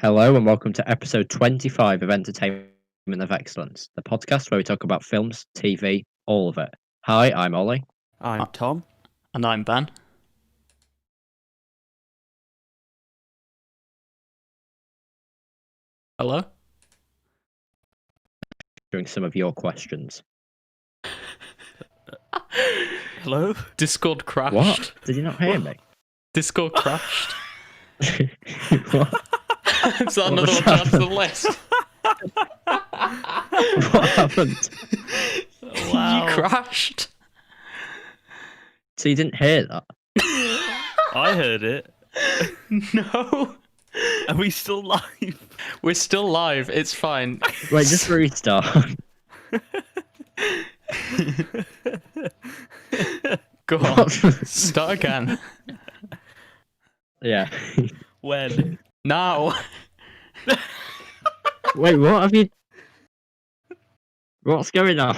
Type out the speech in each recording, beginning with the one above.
Hello and welcome to episode 25 of Entertainment of Excellence, the podcast where we talk about films, TV, all of it. Hi, I'm Ollie. I'm Tom. And I'm Ben. Hello? Answering some of your questions. Hello? Discord crashed. What? Did you not hear me? Discord crashed. What? Is that another was one to add to the happened? list? What happened? Wow. You crashed. So you didn't hear that? I heard it. No. Are we still live? We're still live. It's fine. Wait, just restart. Go on. Start again. Yeah. When? Now. Wait, what have you... What's going on?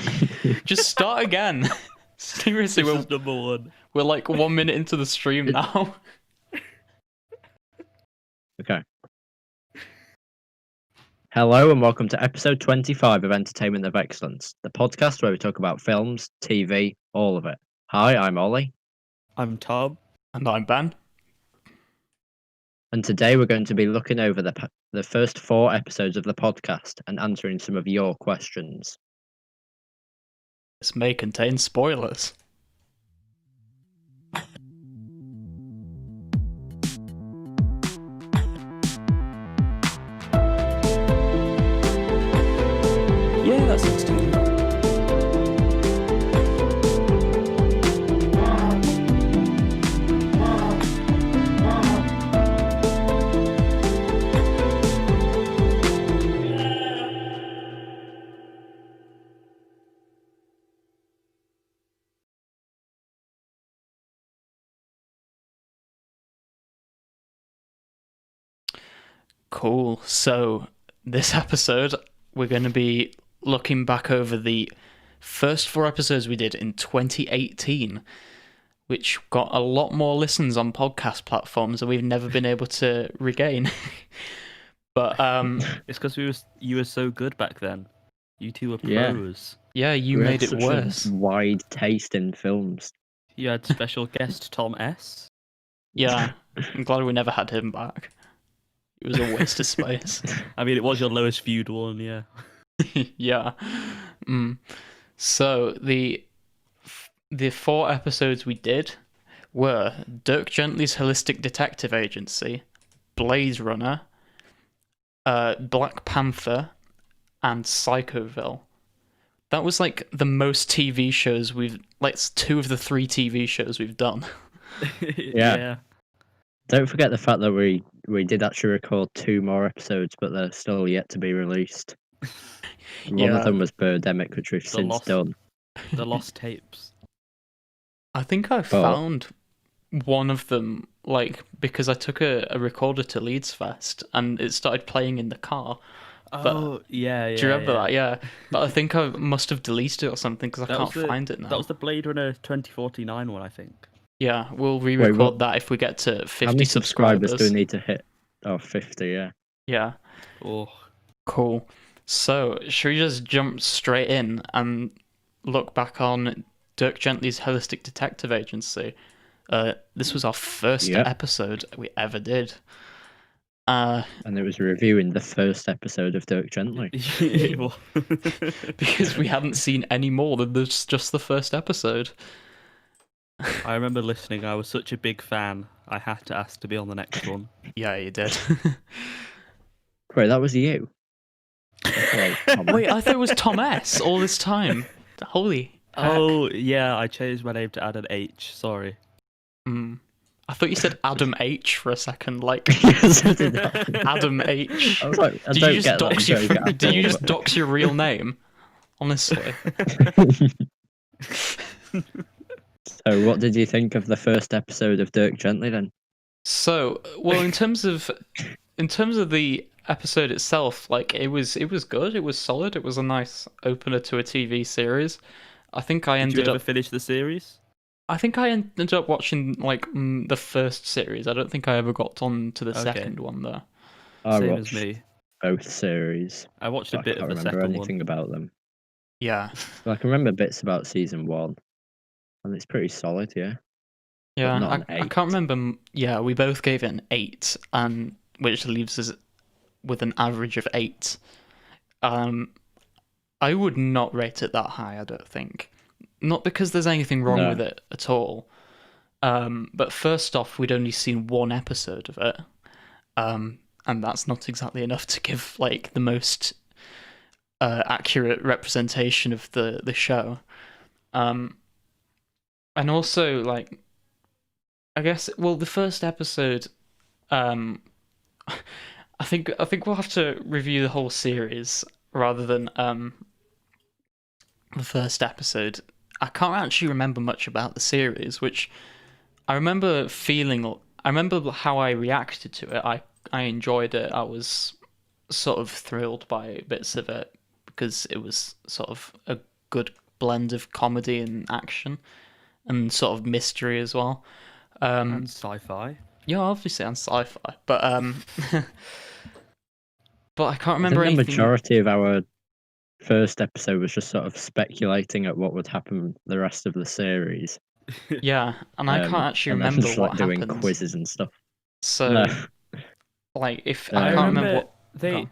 Just start again. Seriously, This is number one. we're like 1 minute into the stream now. Okay. Hello and welcome to episode 25 of Entertainment of Excellence, the podcast where we talk about films, TV, all of it. Hi, I'm Ollie, I'm Tom. And I'm Ben. and today we're going to be looking over the first 4 episodes of the podcast and answering some of your questions. This may contain spoilers. Yeah, that's entertaining. Cool. So, this episode, we're going to be looking back over the first 4 episodes we did in 2018, which got a lot more listens on podcast platforms that we've never been able to regain. But, It's because you were so good back then. You two were Yeah. pros. yeah, you We made have it such a worse. wide taste in films. You had special guest Tom S. Yeah, I'm glad we never had him back. It was a waste of space. I mean, it was your lowest viewed one, yeah. Yeah. So the 4 episodes we did were Dirk Gently's Holistic Detective Agency, Bladerunner, Black Panther, and Psychoville. That was like the most TV shows it's 2 of the 3 TV shows we've done. Yeah. Don't forget the fact that we did actually record 2 more episodes, but they're still yet to be released. One Yeah. of them was Birdemic, which we've The since lost- done. The lost tapes. I think I found one of them, because I took a recorder to Leeds Fest and it started playing in the car. Oh, yeah. Do you remember that? Yeah. But I think I must have deleted it or something because I That can't was the- find it now. That was the Blade Runner 2049 one, I think. Yeah, we'll re-record what- that if we get to 50 How many subscribers. subscribers do we need to hit? Oh, 50, yeah. Yeah, Oh. cool. So, should we just jump straight in and look back on Dirk Gently's Holistic Detective Agency? This was our first Yep. episode we ever did. And it was reviewing the first episode of Dirk Gently. Because we hadn't seen any more than just the first episode. I remember listening. I was such a big fan. I had to ask to be on the next one. Yeah, you did. Wait, that was you? Okay, Tom. Wait, I thought it was Tom S. all this time. Holy heck. Oh, yeah, I changed my name to Adam H. Sorry. I thought you said Adam H for a second, like Yes, I did that. Adam H. I was like, I Did don't you just get that dox your joke at Did you all, just dox your real name? Honestly. So, what did you think of the first episode of Dirk Gently then? So, well, in terms of the episode itself, it was good. It was solid. It was a nice opener to a TV series. I think I Did ended you ever up. finish the series? I think I ended up watching the first series. I don't think I ever got on to the Okay. second one though. I Same as watched me. both series. I watched a I bit can't of the remember second anything one. about them. Yeah. But I can remember bits about season 1, and it's pretty solid, yeah. Yeah, not an I 8. can't remember. Yeah, we both gave it an 8, and which leaves us with an average of 8. I would not rate it that high, I don't think. Not because there's anything wrong No. with it at all. But first off, we'd only seen one episode of it. And that's not exactly enough to give like the most accurate representation of the show. And also, like, I guess, well, the first episode, I think we'll have to review the whole series rather than the first episode. I can't actually remember much about the series, which I remember feeling. I remember how I reacted to it. I enjoyed it. I was sort of thrilled by bits of it because it was sort of a good blend of comedy and action and sort of mystery as well. And sci-fi. Yeah, obviously and sci-fi, but but I can't I think remember the anything. majority of our first episode was just sort of speculating at what would happen the rest of the series. Yeah, and I can't actually and then remember just what like doing happened. quizzes and stuff. So, No. like, if I I can't remember remember what they. go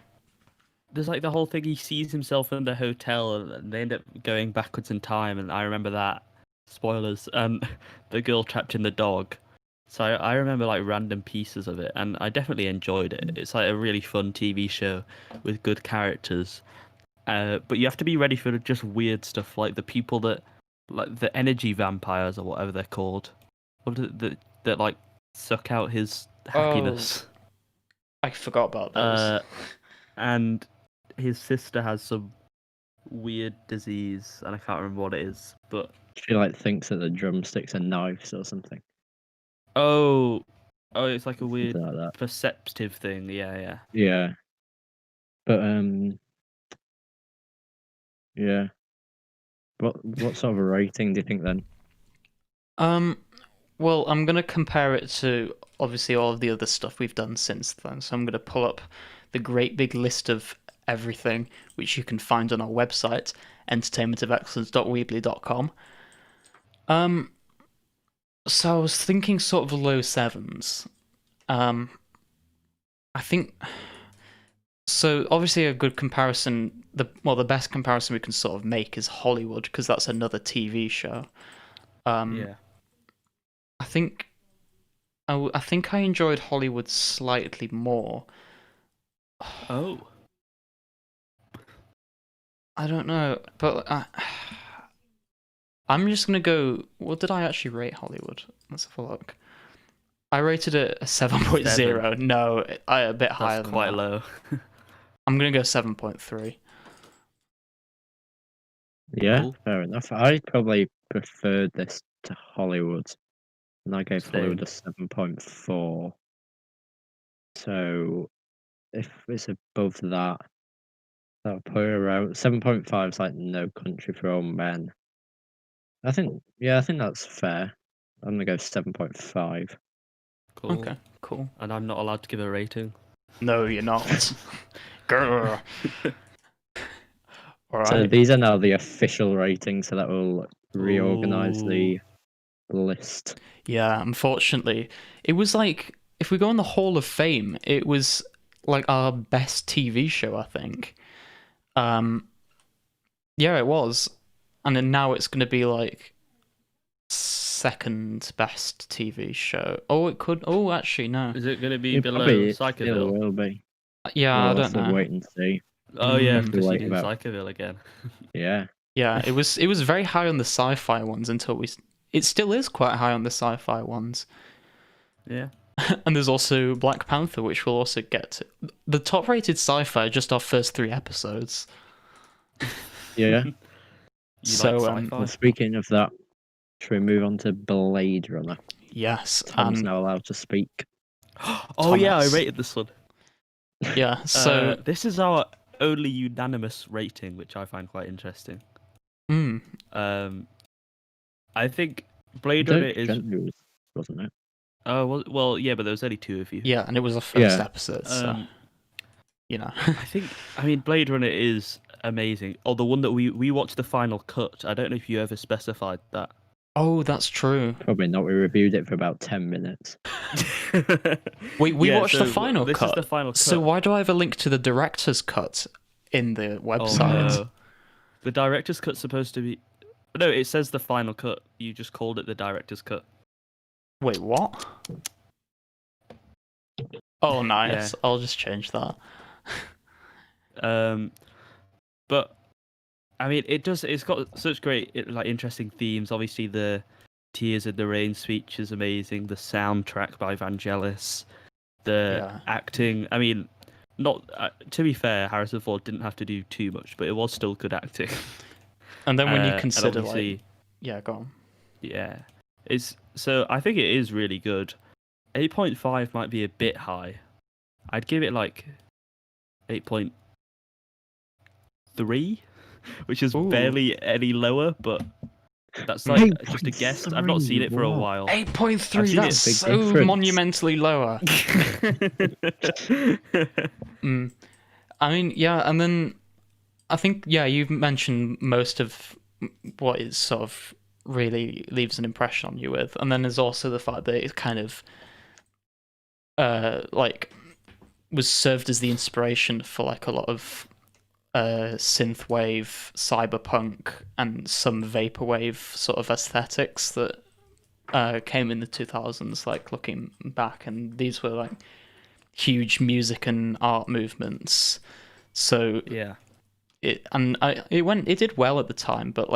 There's like the whole thing. He sees himself in the hotel, and they end up going backwards in time. And I remember that. Spoilers. The girl trapped in the dog. So I remember like random pieces of it, and I definitely enjoyed it. It's like a really fun TV show with good characters. But you have to be ready for just weird stuff, like the people that, like the energy vampires or whatever they're called, what is it, that like suck out his happiness. I forgot about those. And his sister has some weird disease, and I can't remember what it is. But She like thinks that the drumsticks are knives or something. oh, it's like a weird Something like that. perceptive thing. Yeah. Yeah. But yeah. What sort of a rating do you think then? Well, I'm gonna compare it to obviously all of the other stuff we've done since then. So I'm gonna pull up the great big list of everything, which you can find on our website, entertainmentofexcellence.weebly.com. So I was thinking sort of low 7s. I think so. Obviously, a good comparison. The best comparison we can sort of make is Hollywood, because that's another TV show. Yeah. I think I enjoyed Hollywood slightly more. Oh. I don't know, but I'm just gonna go. What did I actually rate Hollywood? Let's have a look. I rated it a 7.0. 7. No, a bit higher That's than quite that. low. I'm gonna go 7.3. Yeah, Cool. fair enough. I probably preferred this to Hollywood, and I gave Same. Hollywood a 7.4. So if it's above that, that'll put it around 7.5 is like No Country for Old Men. I think that's fair. I'm gonna go 7.5. Cool. Okay, cool. And I'm not allowed to give a rating. No, you're not. Grr. All So right. these are now the official ratings, so that will reorganize Ooh. the list. Yeah, unfortunately, it was like if we go on the Hall of Fame, it was like our best TV show, I think. Yeah, it was, and then now it's gonna be like second best TV show. Oh, it could. Oh, actually, no. Is it going to be It below probably still Psychoville? will be. Yeah, We'll I don't have to know. wait and see. Oh yeah, Mm. because Wait you did about- Psychoville again. Yeah. Yeah, it was very high on the sci-fi ones until we. It still is quite high on the sci-fi ones. Yeah. And there's also Black Panther, which we'll also get to. The top-rated sci-fi are just our first 3 episodes. Yeah. You So, like sci-fi? Well, speaking of that, should we move on to Blade Runner? Yes, Tom's now allowed to speak. Oh yeah, I Thomas. rated this one. yeah. So, This is our only unanimous rating, which I find quite interesting. mm, I think Blade Runner is. Wasn't it? Oh well, yeah, but there was only 2 of you. yeah, and it was a first Yeah. episode. So, I mean, Blade Runner is amazing. Oh, the one that we watched the final cut. I don't know if you ever specified that. Oh, that's true. Probably not. We reviewed it for about 10 minutes. We Yeah, watched so the final this cut. is the final cut. So why do I have a link to the director's cut in the Oh, website? no. The director's cut's supposed to be. No, it says the final cut. You just called it the director's cut. Wait, what? Oh, nice. Yeah. I'll just change that. But I mean, it's got such great, interesting themes. Obviously, the Tears in the Rain speech is amazing. The soundtrack by Vangelis, the acting. I mean, not to be fair, Harrison Ford didn't have to do too much, but it was still good acting. And then when you consider, go on. Yeah, so I think it is really good. 8.5 might be a bit high. I'd give it 8.3, which is barely any lower, but that's just a guess. I've not seen it for a while. 8.3, that's so monumentally lower. I mean, yeah, and then I think, you've mentioned most of what it sort of really leaves an impression on you with, and then there's also the fact that it kind of was served as the inspiration for a lot of synthwave, cyberpunk, and some vaporwave sort of aesthetics that came in the 2000s. Looking back, and these were huge music and art movements. So it did well at the time, but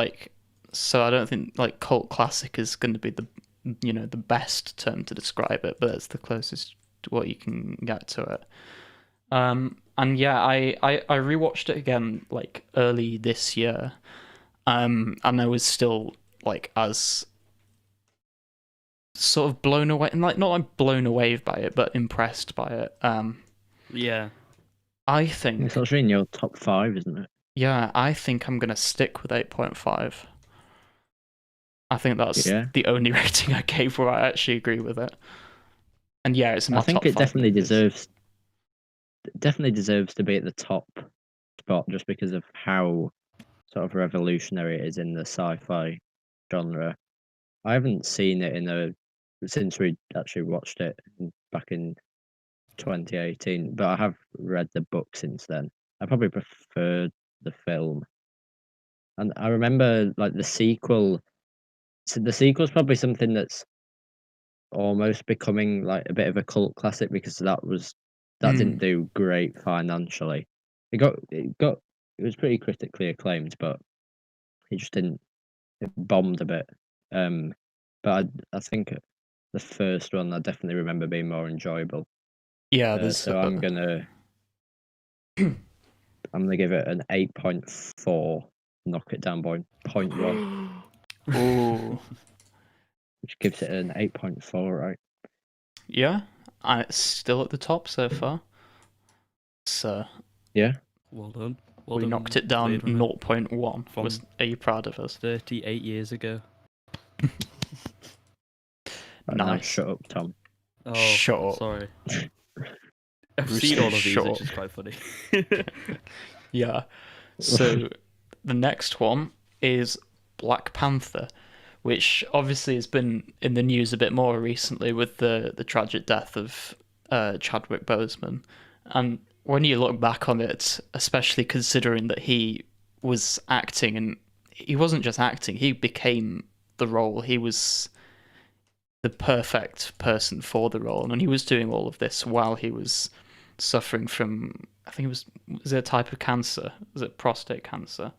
so I don't think cult classic is going to be the the best term to describe it, but it's the closest to what you can get to it. And I rewatched it again early this year, and I was still as sort of blown away, and not blown away by it, but impressed by it. I think it's actually in your top 5, isn't it? Yeah, I think I'm gonna stick with 8.5. I think that's the only rating I gave where I actually agree with it. And it's in my top 5. I think it definitely deserves to be at the top spot, just because of how sort of revolutionary it is in the sci-fi genre. I haven't seen it since we actually watched it back in 2018, but I have read the book since then. I probably preferred the film, and I remember the sequel. So the sequel's probably something that's almost becoming a bit of a cult classic, because that didn't do great financially. It was pretty critically acclaimed, but it just didn't. It bombed a bit. But I think the first one I definitely remember being more enjoyable. Yeah, so I'm gonna give it an 8.4. Knock it down by 0.1. Ooh. Which gives it an 8.4, right? Yeah, it's still at the top so far. So yeah, well done. We knocked it down 0.1. Are you proud of us? 38 years ago. Nice. Shut up, Tom. Oh, shut up. Sorry. I've seen all of these, which is quite funny. Yeah. So the next one is Black Panther, which obviously has been in the news a bit more recently with the tragic death of Chadwick Boseman. And when you look back on it, especially considering that he was acting, and he wasn't just acting, he became the role. He was the perfect person for the role, and he was doing all of this while he was suffering from, I think was it a type of cancer? Was it prostate cancer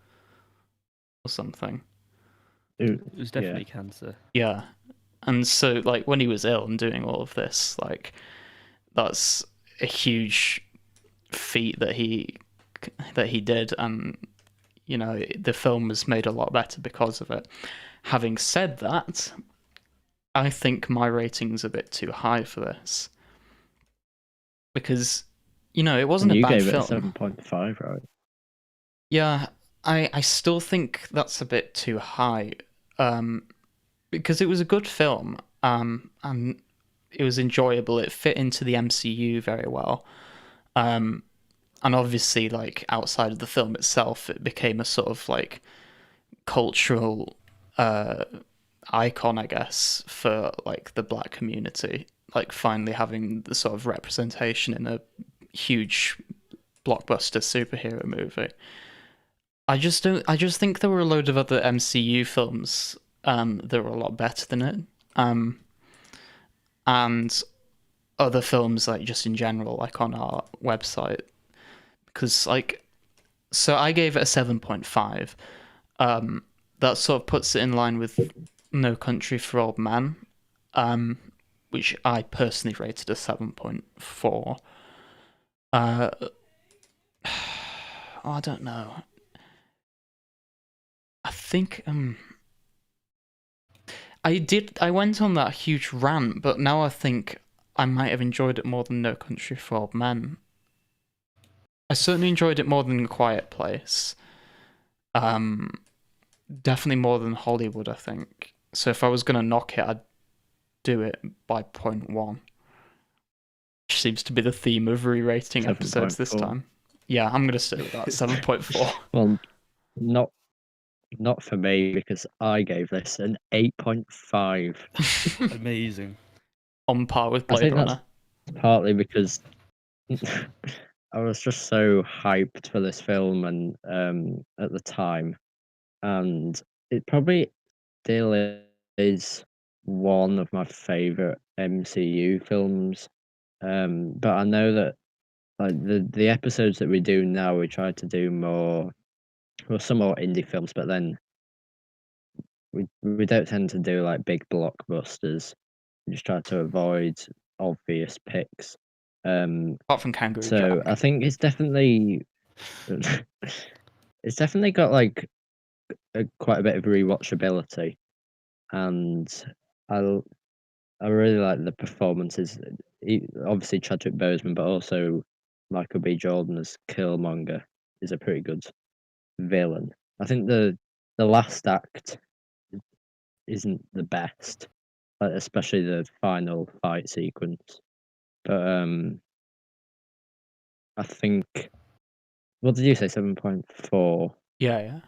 or something? It was definitely cancer. Yeah. And so when he was ill and doing all of this, that's a huge feat that he did, and the film was made a lot better because of it. Having said that, I think my rating's a bit too high for this, because it wasn't a bad film. You gave it 7.5, right? Yeah, I still think that's a bit too high, because it was a good film, and it was enjoyable. It fit into the MCU very well, and obviously, like, outside of the film itself, it became a sort of like cultural icon, I guess, for like the black community. Like finally having the sort of representation in a huge blockbuster superhero movie. I just don't. I just think there were a load of other MCU films that were a lot better than it, and other films like just in general, like on our website, because like, so I gave it a 7.5. That sort of puts it in line with No Country for Old Men, which I personally rated a 7.4. Oh, I don't know. I think I went on that huge rant, but now I think I might have enjoyed it more than No Country for Old Men. I certainly enjoyed it more than A Quiet Place. Definitely more than Hollywood, I think. So if I was gonna knock it, I'd do it by 0.1. Which seems to be the theme of re-rating episodes this 7.4. time. Yeah, I'm gonna stick with that. 7.4. Well, not for me, because I gave this an 8.5. Amazing. On par with I Blade think Runner. that's partly because I was just so hyped for this film and at the time, and it probably still is one of my favorite MCU films. But I know that like the episodes that we do now, we try to do more, well, some more indie films, but then we don't tend to do like big blockbusters. We just try to avoid obvious picks. Apart from Kangaroo So Jack. I think it's definitely it's definitely got like quite a bit of rewatchability, and I I really like the performances. Obviously Chadwick Boseman, but also Michael B. Jordan as Killmonger is a pretty good villain. I think the last act isn't the best, like, especially the final fight sequence. But I think, what did you say? 7.4. Yeah.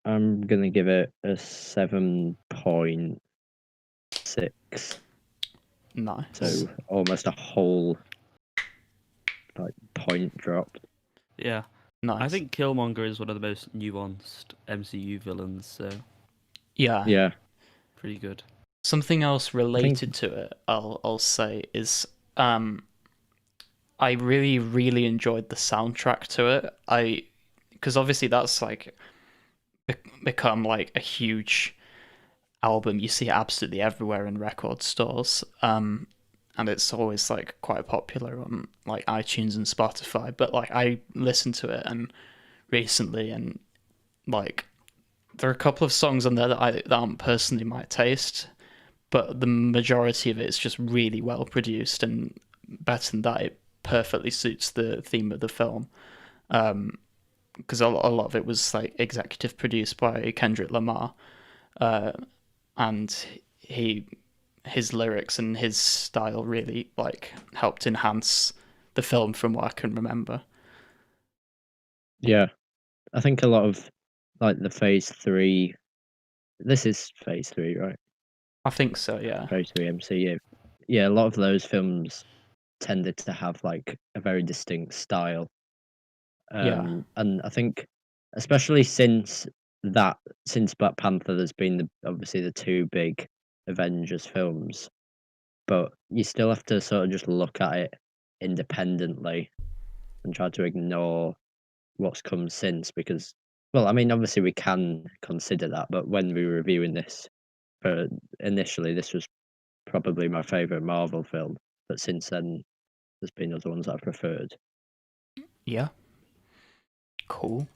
I'm gonna give it a 7.6. Nice. So almost a whole like point drop. Yeah. Nice. I think Killmonger is one of the most nuanced MCU villains, so Yeah. pretty good. Something else related to it, I'll say, is I really, really enjoyed the soundtrack to it. Because obviously that's like become like a huge album. You see it absolutely everywhere in record stores. And it's always like quite popular on like iTunes and Spotify. But like I listened to it and recently, and like there are a couple of songs on there that aren't personally my taste, but the majority of it is just really well produced, and better than that, it perfectly suits the theme of the film. Because a lot of it was like executive produced by Kendrick Lamar, and his lyrics and his style really like helped enhance the film from what I can remember. Yeah, I think a lot of like the Phase 3. This is Phase 3, right? I think so, yeah. Phase 3 MCU. Yeah, a lot of those films tended to have like a very distinct style. Yeah. And I think, especially since Black Panther, there's been obviously the two big Avengers films, but you still have to sort of just look at it independently and try to ignore what's come since, because, well, I mean, obviously we can consider that, but when we were reviewing this, initially this was probably my favorite Marvel film, but since then there's been other ones that I've preferred. Yeah. Cool.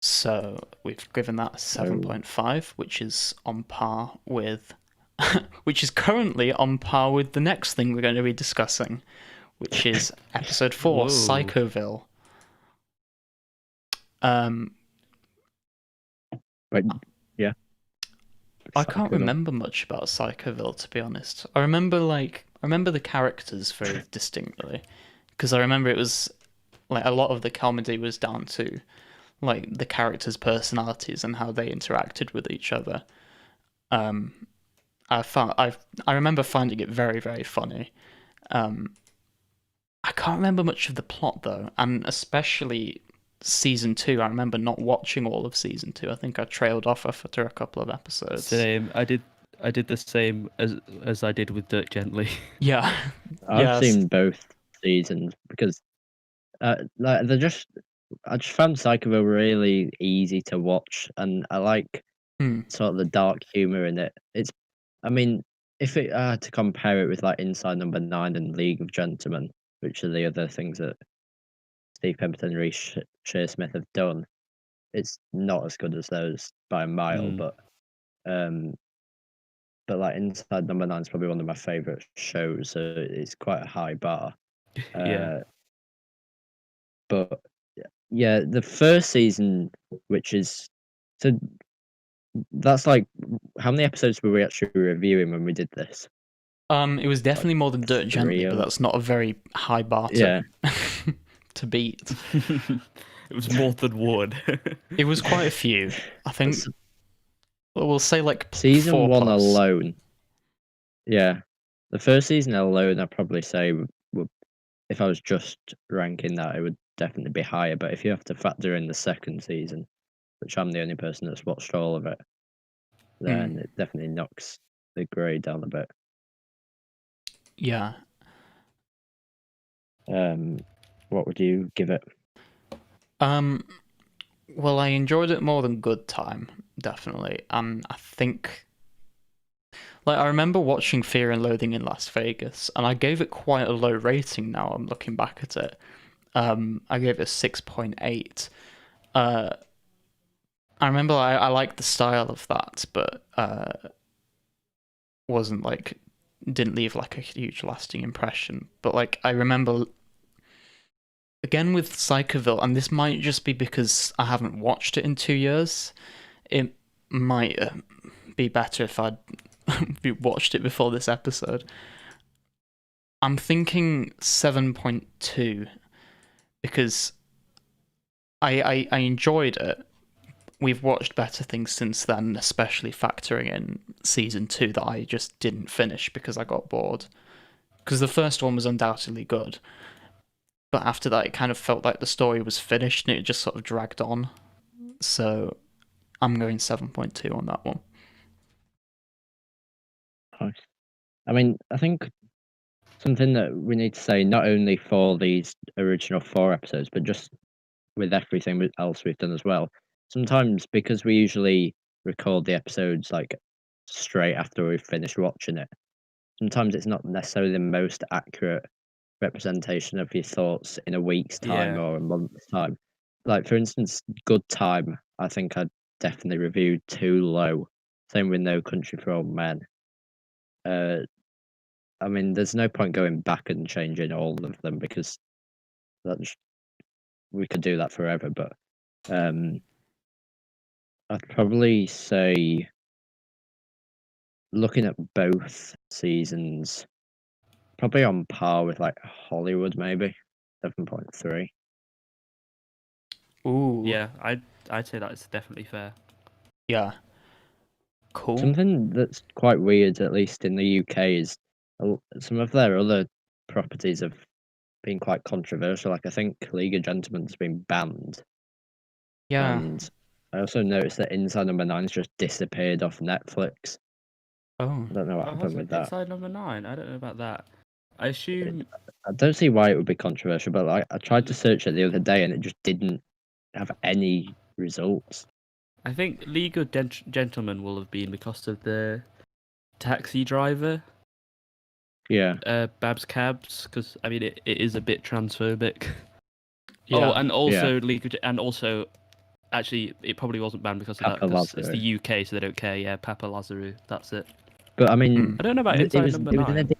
So we've given that a 7.5, which is on par with, which is currently on par with the next thing we're going to be discussing, which is episode 4, Whoa. Psychoville. Right? Yeah. I can't Psychoville. remember much about Psychoville, to be honest. I remember like I remember the characters very distinctly, because I remember it was like a lot of the comedy was down to like the characters' personalities and how they interacted with each other. Um, I remember finding it very, very funny. I can't remember much of the plot though, and especially season 2. I remember not watching all of season 2. I think I trailed off after a couple of episodes. Same. I did the same as I did with Dirk Gently. Yeah, I've seen both seasons because like I just found Psychoville really easy to watch, and I like sort of the dark humor in it. I mean, if I had to compare it with like Inside Number 9 and League of Gentlemen, which are the other things that Steve Pemberton and Reece Shearsmith have done, it's not as good as those by a mile. But like Inside Number 9 is probably one of my favorite shows, so it's quite a high bar. Yeah. But yeah, the first season, which is so that's like how many episodes were we actually reviewing when we did this? It was definitely more than Dirt Gently, but or- that's not a very high bar to Yeah. to beat. It was more than one. It was quite a few. I think we'll say like Season 4 1 plus. alone. Yeah. The first season alone, I'd probably say if I was just ranking that, it would definitely be higher. But if you have to factor in the second season, which I'm the only person that's watched all of it, then it definitely knocks the grade down a bit. Yeah. What would you give it? Well, I enjoyed it more than Good Time, definitely. And I think, like, I remember watching Fear and Loathing in Las Vegas, and I gave it quite a low rating now I'm looking back at it. I gave it a 6.8. I remember I liked the style of that, but wasn't like, didn't leave like a huge lasting impression. But like, I remember again with Psychoville, and this might just be because I haven't watched it in 2 years. It might be better if I'd watched it before this episode. I'm thinking 7.2 because I enjoyed it. We've watched better things since then, especially factoring in season 2 that I just didn't finish because I got bored. Because the first one was undoubtedly good, but after that it kind of felt like the story was finished and it just sort of dragged on. So I'm going 7.2 on that one. I mean, I think something that we need to say, not only for these original 4 episodes, but just with everything else we've done as well. Sometimes, because we usually record the episodes like straight after we've finished watching it, sometimes it's not necessarily the most accurate representation of your thoughts in a week's time Yeah. or a month's time. Like, for instance, Good Time, I think I'd definitely reviewed too low. Same with No Country for Old Men. I mean, there's no point going back and changing all of them because we could do that forever. But I'd probably say, looking at both seasons, probably on par with like Hollywood, maybe 7.3. Ooh. Yeah, I'd say that's definitely fair. Yeah. Cool. Something that's quite weird, at least in the UK, is some of their other properties have been quite controversial. Like, I think League of Gentlemen's been banned. Yeah. And I also noticed that Inside Number 9's just disappeared off Netflix. Oh. I don't know what happened with that. Inside Number 9. I don't know about that. I assume. I don't see why it would be controversial, but like, I tried to search it the other day and it just didn't have any results. I think League of Gentlemen will have been because of the taxi driver. Yeah. Babs Cabs, because I mean it is a bit transphobic. Yeah. Oh, and also and also, actually, it probably wasn't banned because of that. Papa 'Cause it's Lazarus. the UK, so they don't care. Yeah, Papa Lazarus. That's it. But I mean, I don't know about it Inside was Number in a 9.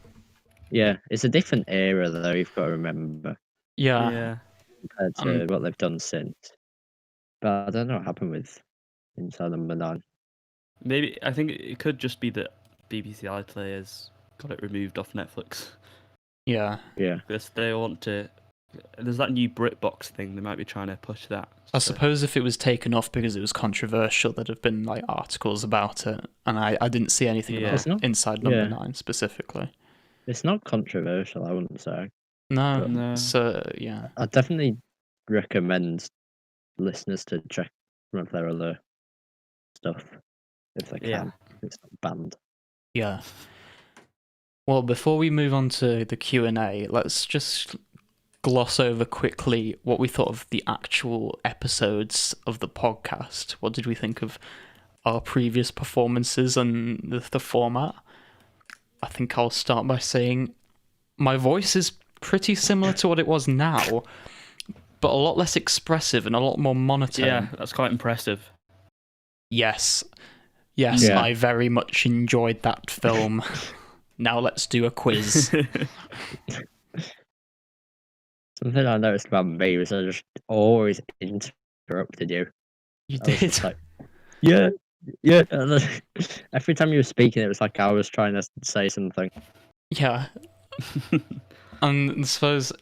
yeah, it's a different era though. You've got to remember Yeah. compared to what they've done since. But I don't know what happened with Inside Number 9. Maybe I think it could just be that BBC iPlayers got it removed off Netflix. Yeah. Because they want to. There's that new BritBox thing. They might be trying to push that. I suppose if it was taken off because it was controversial, there'd have been like articles about it, and I didn't see anything about Inside Number 9 specifically. It's not controversial, I wouldn't say. No. So yeah, I definitely recommend listeners to check some of their other stuff if they can. It's not banned. Yeah. Well, before we move on to the Q&A, let's just gloss over quickly what we thought of the actual episodes of the podcast. What did we think of our previous performances and the format? I think I'll start by saying my voice is pretty similar to what it was now, but a lot less expressive and a lot more monotone. Yeah, that's quite impressive. Yes, I very much enjoyed that film. Now let's do a quiz. Something I noticed about me was I just always interrupted you. You I was did? just like, yeah. And then, every time you were speaking, it was like I was trying to say something. Yeah. And I suppose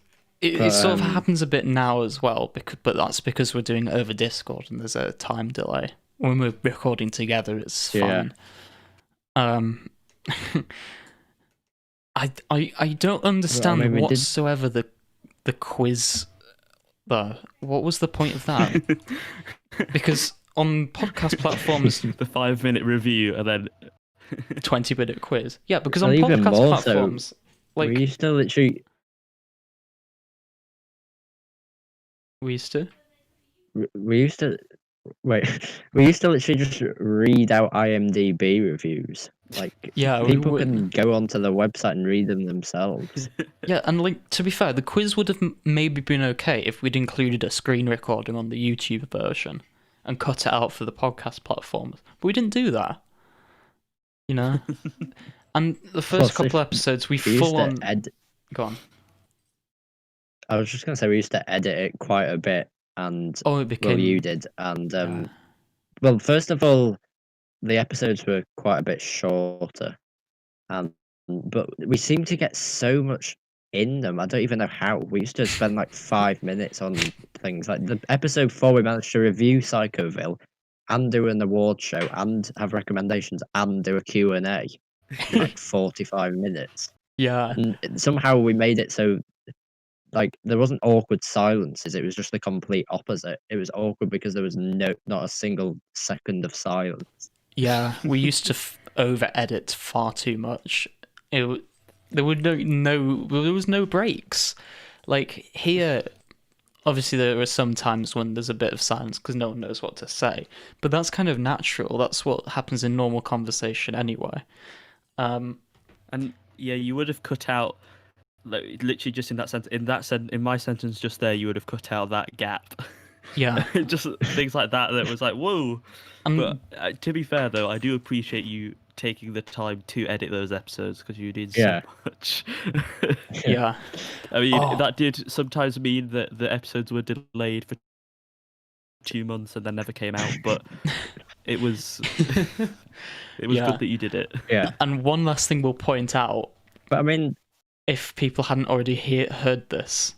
it sort of happens a bit now as well, but that's because we're doing it over Discord and there's a time delay. When we're recording together, it's fun. I don't understand whatsoever the quiz. What was the point of that? Because on podcast platforms, the 5-minute review and then 20-minute quiz. Yeah, because Well, on even podcast more platforms, like we used to literally. we used to. We used to. Wait, we used to literally just read out IMDb reviews. Like, Yeah, people can go onto the website and read them themselves. Yeah, and like to be fair, the quiz would have maybe been okay if we'd included a screen recording on the YouTube version and cut it out for the podcast platforms. But we didn't do that. You know? And the first couple episodes, we full on. Go on. I was just gonna say we used to edit it quite a bit, and it became. well, you did, and well, first of all, the episodes were quite a bit shorter, but we seem to get so much in them. I don't even know how. We used to spend like 5 minutes on things. Like the episode 4, we managed to review Psychoville, and do an award show, and have recommendations, and do a Q&A in like 45 minutes. Yeah. And somehow we made it so, like, there wasn't awkward silences. It was just the complete opposite. It was awkward because there was not a single second of silence. Yeah, we used to over-edit far too much. There was no breaks. Like here, obviously there are some times when there's a bit of silence because no one knows what to say, but that's kind of natural. That's what happens in normal conversation anyway. And yeah, you would have cut out, like, literally just in that sentence. In my sentence just there, you would have cut out that gap. Yeah, just things like that was like whoa. But to be fair though, I do appreciate you taking the time to edit those episodes because you did so much. Yeah. I mean, that did sometimes mean that the episodes were delayed for 2 months and then never came out, but it was good that you did it. Yeah. And one last thing we'll point out, but I mean, if people hadn't already heard this,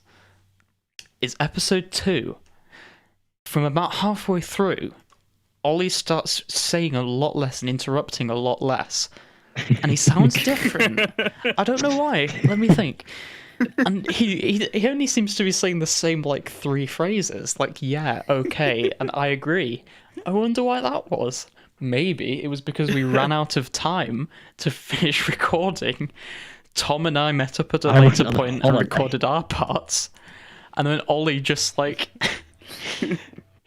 is episode 2. From about halfway through, Ollie starts saying a lot less and interrupting a lot less. And he sounds different. I don't know why. Let me think. And he only seems to be saying the same, like, 3 phrases. Like, yeah, okay, and I agree. I wonder why that was. Maybe it was because we ran out of time to finish recording. Tom and I met up at a later point and recorded our parts. And then Ollie just, like...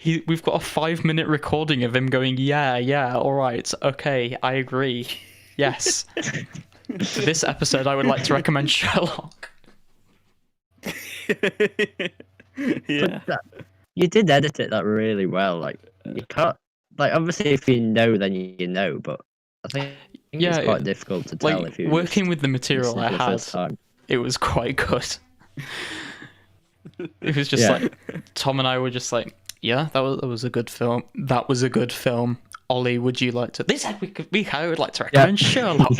We've got a 5-minute recording of him going, yeah, all right, okay, I agree, yes. For this episode, I would like to recommend Sherlock. Yeah. You did edit it that really well. Like, you can't, like, obviously if you know, then you know, but I think it's quite difficult to tell if you working with the material I had. It was quite good. It was just like Tom and I were just like, yeah, that was a good film. That was a good film. Ollie, would you like to? This week I would like to recommend Sherlock.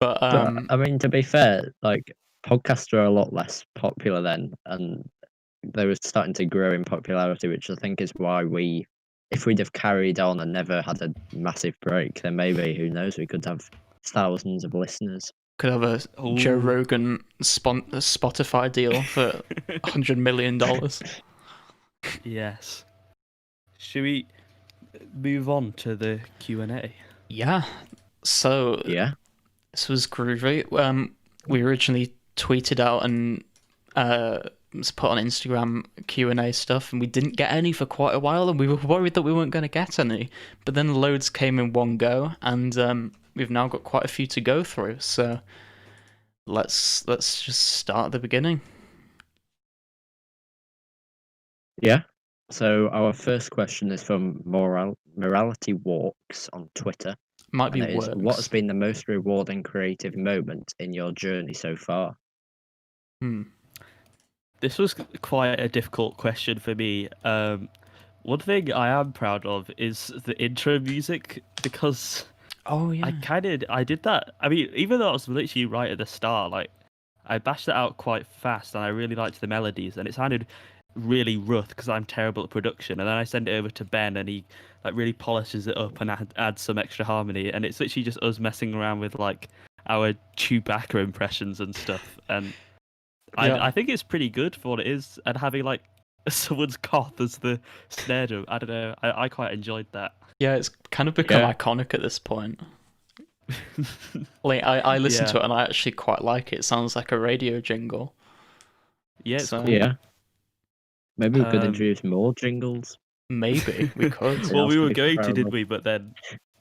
But I mean, to be fair, like podcasts are a lot less popular then, and they were starting to grow in popularity, which I think is why if we'd have carried on and never had a massive break, then maybe, who knows, we could have thousands of listeners. could have a Joe Rogan Spotify deal for $100 million. Yes. Should we move on to the Q&A? Yeah. So Yeah. this was groovy. We originally tweeted out and put on Instagram Q&A stuff, and we didn't get any for quite a while, and we were worried that we weren't going to get any. But then loads came in one go, and we've now got quite a few to go through. So let's just start at the beginning. Yeah. So our first question is from Morality Walks on Twitter. Might be and it is, works. what has been the most rewarding creative moment in your journey so far? This was quite a difficult question for me. One thing I am proud of is the intro music, because Oh yeah. I did that. I mean, even though I was literally right at the start, like I bashed it out quite fast, and I really liked the melodies, and it sounded really rough because I'm terrible at production. And then I send it over to Ben, and he like really polishes it up and adds some extra harmony, and it's literally just us messing around with like our Chewbacca impressions and stuff. And I think it's pretty good for what it is, and having like someone's cough as the snare drum. I don't know. I quite enjoyed that. Yeah, it's kind of become iconic at this point. Like I listen to it and I actually quite like it. It sounds like a radio jingle. Yeah, it's cool. Yeah. Maybe we could introduce more jingles. Maybe we could. Well, we were going to, didn't we? But then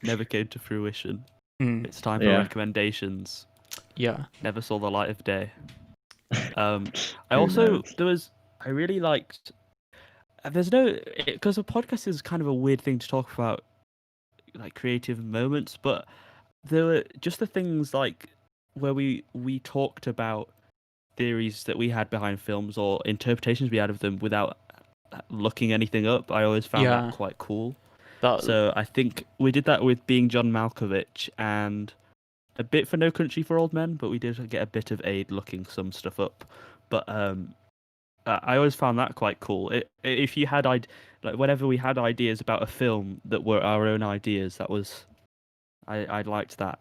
never came to fruition. Mm. It's time for recommendations. Yeah. Never saw the light of day. I really liked. There's no, because a podcast is kind of a weird thing to talk about, like creative moments. But there were just the things like where we talked about theories that we had behind films or interpretations we had of them without looking anything up. I always found that quite cool. So I think we did that with Being John Malkovich and a bit for No Country for Old Men, but we did get a bit of aid looking some stuff up. But I always found that quite cool. If you had like whenever we had ideas about a film that were our own ideas, that was I liked that.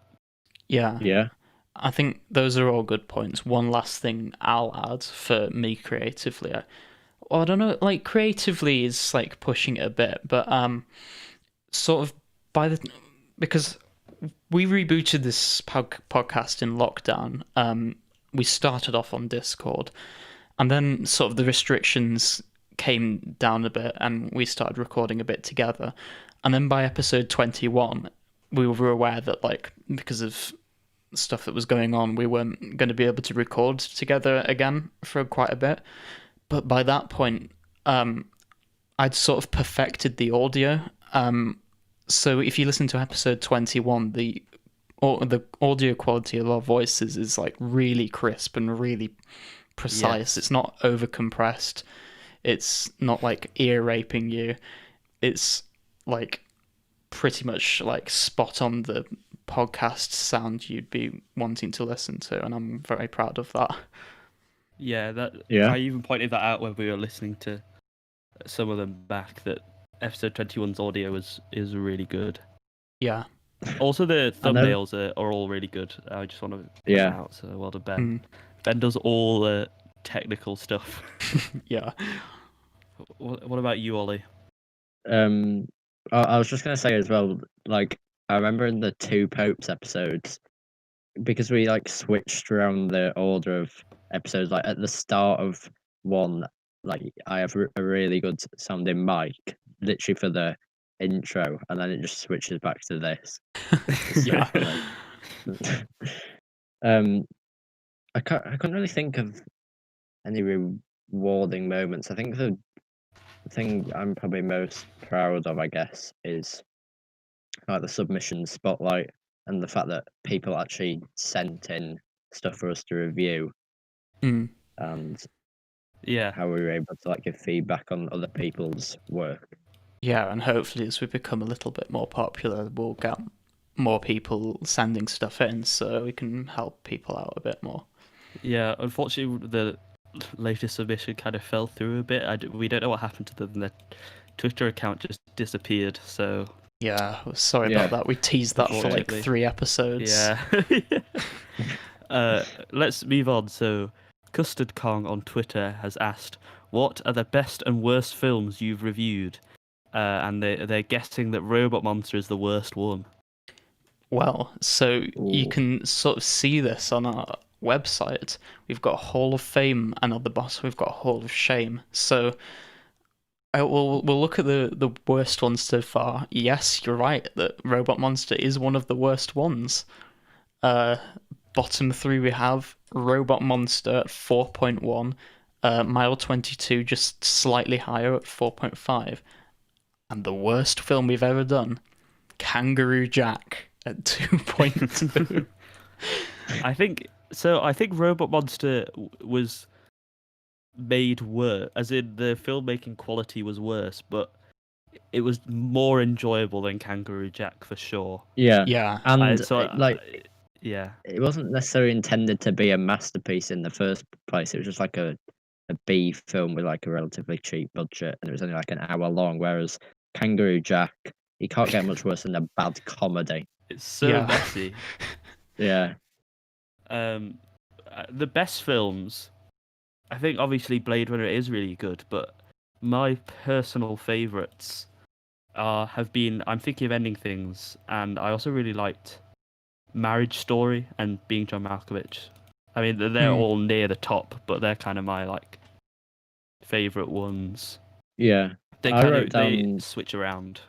Yeah. I think those are all good points. One last thing I'll add for me creatively. I don't know, like creatively is like pushing it a bit, but sort of because we rebooted this podcast in lockdown. We started off on Discord, and then sort of the restrictions came down a bit, and we started recording a bit together. And then by episode 21, we were aware that, like, because of stuff that was going on, we weren't going to be able to record together again for quite a bit. But by that point, I'd sort of perfected the audio. So if you listen to episode 21, the audio quality of our voices is like really crisp and really precise. Yes. It's not over compressed. It's not like ear raping you. It's like pretty much like spot on the podcast sound you'd be wanting to listen to, and I'm very proud of that. Yeah, I even pointed that out when we were listening to some of them back, that episode 21's audio is really good. Yeah. Also, the thumbnails are all really good. I just want to point that out. So well done, Ben. Ben does all the technical stuff. Yeah. What about you, Ollie? I was just gonna say as well, like I remember in the Two Popes episodes, because we like switched around the order of episodes. Like at the start of one, like I have a really good sounding mic, literally for the intro, and then it just switches back to this. Yeah. I couldn't really think of any rewarding moments. I think the thing I'm probably most proud of, I guess, is like the submission spotlight and the fact that people actually sent in stuff for us to review. And Yeah. how we were able to like give feedback on other people's work. Yeah, and hopefully as we become a little bit more popular, we'll get more people sending stuff in so we can help people out a bit more. Yeah, unfortunately, the latest submission kind of fell through a bit. We don't know what happened to them. Their Twitter account just disappeared. So Yeah, sorry Yeah. about that. We teased that for like Unfortunately. 3 episodes. yeah. Let's move on. So, Custard Kong on Twitter has asked, "What are the best and worst films you've reviewed?" And they're guessing that Robot Monster is the worst one. Well, so you Ooh. can sort of see this on our website. We've got Hall of Fame, and at the bottom we've got Hall of Shame. So we'll look at the worst ones so far. Yes, you're right that Robot Monster is one of the worst ones. Bottom 3 we have Robot Monster at 4.1, Mile 22 just slightly higher at 4.5, and the worst film we've ever done, Kangaroo Jack at 2.2. I think Robot Monster was made worse, as in the filmmaking quality was worse, but it was more enjoyable than Kangaroo Jack for sure. Yeah. Yeah, And Yeah, it wasn't necessarily intended to be a masterpiece in the first place. It was just like a B film with like a relatively cheap budget, and it was only like an hour long. Whereas Kangaroo Jack, you can't get much worse than a bad comedy. it's so Yeah. messy. Yeah. The best films, I think obviously Blade Runner is really good, but my personal favourites have been I'm Thinking of Ending Things, and I also really liked Marriage Story and Being John Malkovich. I mean, they're all near the top, but they're kind of my like favourite ones. Yeah. They switch around.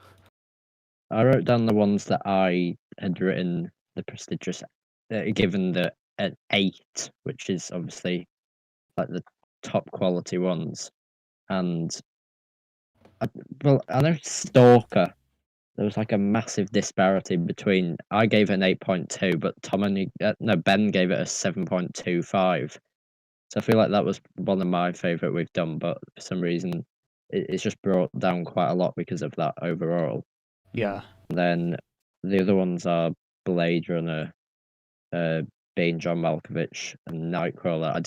I wrote down the ones that I had written the prestigious, given an 8, which is obviously like the top quality ones. And I know Stalker. There was like a massive disparity between. I gave it an 8.2, but Ben gave it a 7.25. So I feel like that was one of my favourite we've done, but for some reason it's just brought down quite a lot because of that overall. Yeah. And then the other ones are Blade Runner, Being John Malkovich, and Nightcrawler. I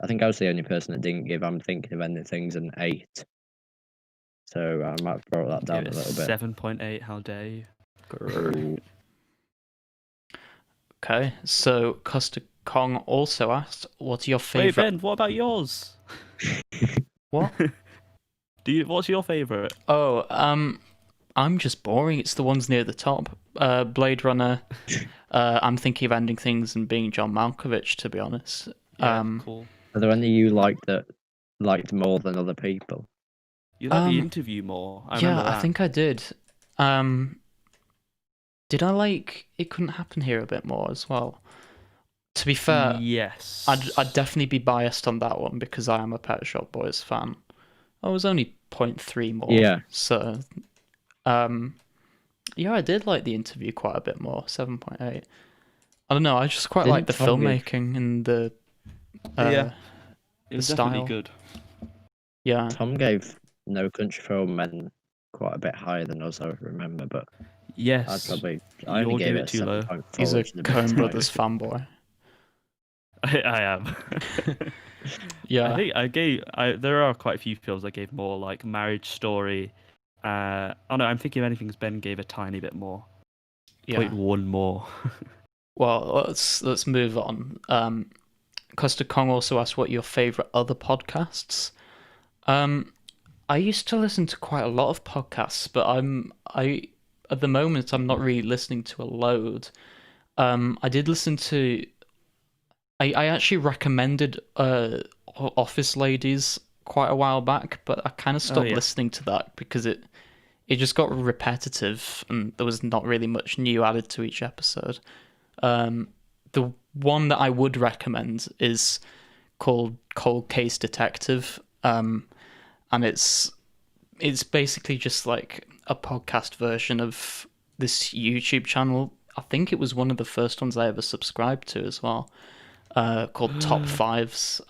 think I was the only person that didn't give I'm Thinking of Ending Things an 8. So I might have brought that down a little bit. 7.8, how dare you? Okay, so Custard Kong also asked, "What are your Wait, favorite?" Ben, what about yours? What? What's your favourite? Oh, I'm just boring. It's the ones near the top. Blade Runner. I'm Thinking of Ending Things and Being John Malkovich, to be honest. Yeah, cool. Are there any you liked more than other people? You like the interview more. I remember that. I think I did. Did I like It Couldn't Happen Here a bit more as well? To be fair, yes, I'd definitely be biased on that one because I am a Pet Shop Boys fan. I was only 0.3 more. Yeah. So, yeah, I did like the interview quite a bit more. 7.8. I don't know. I just quite like the filmmaking and the it was the definitely style. good. Yeah. Tom gave No Country for Old Men quite a bit higher than us, I remember, but Yes, I only gave it too low. 7.4. He's a which is bit Coen high. Brothers fanboy. I am. Yeah. I think there are quite a few films I gave more, like Marriage Story. Oh no, I'm Thinking of Anything's Ben gave a tiny bit more. Yeah. 0.1 more. Well, let's move on. Custard Kong also asked what your favorite other podcasts. I used to listen to quite a lot of podcasts, but at the moment I'm not really listening to a load. I did listen to. I actually recommended Office Ladies quite a while back, but I kind of stopped listening to that because it just got repetitive and there was not really much new added to each episode. The one that I would recommend is called Cold Case Detective, and it's basically just like a podcast version of this YouTube channel. I think it was one of the first ones I ever subscribed to as well, called Top Fives.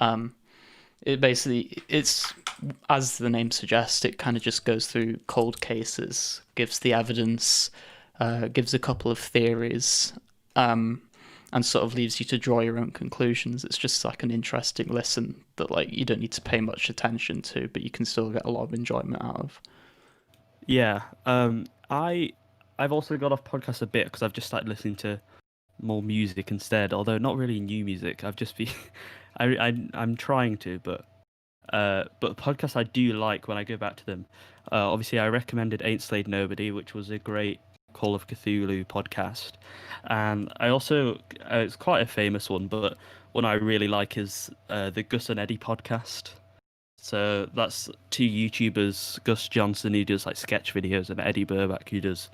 It basically, it's, as the name suggests, it kind of just goes through cold cases, gives the evidence, gives a couple of theories, and sort of leaves you to draw your own conclusions. It's just like an interesting listen that like you don't need to pay much attention to, but you can still get a lot of enjoyment out of. Yeah. I've also got off podcasts a bit because I've just started listening to more music instead. Although not really new music. I've just been, I'm trying to, but podcasts I do like when I go back to them. Obviously, I recommended Ain't Slayed Nobody, which was a great Call of Cthulhu podcast, and I also it's quite a famous one, but one I really like is the Gus and Eddie podcast. So that's two YouTubers, Gus Johnson who does like sketch videos, and Eddie Burback who does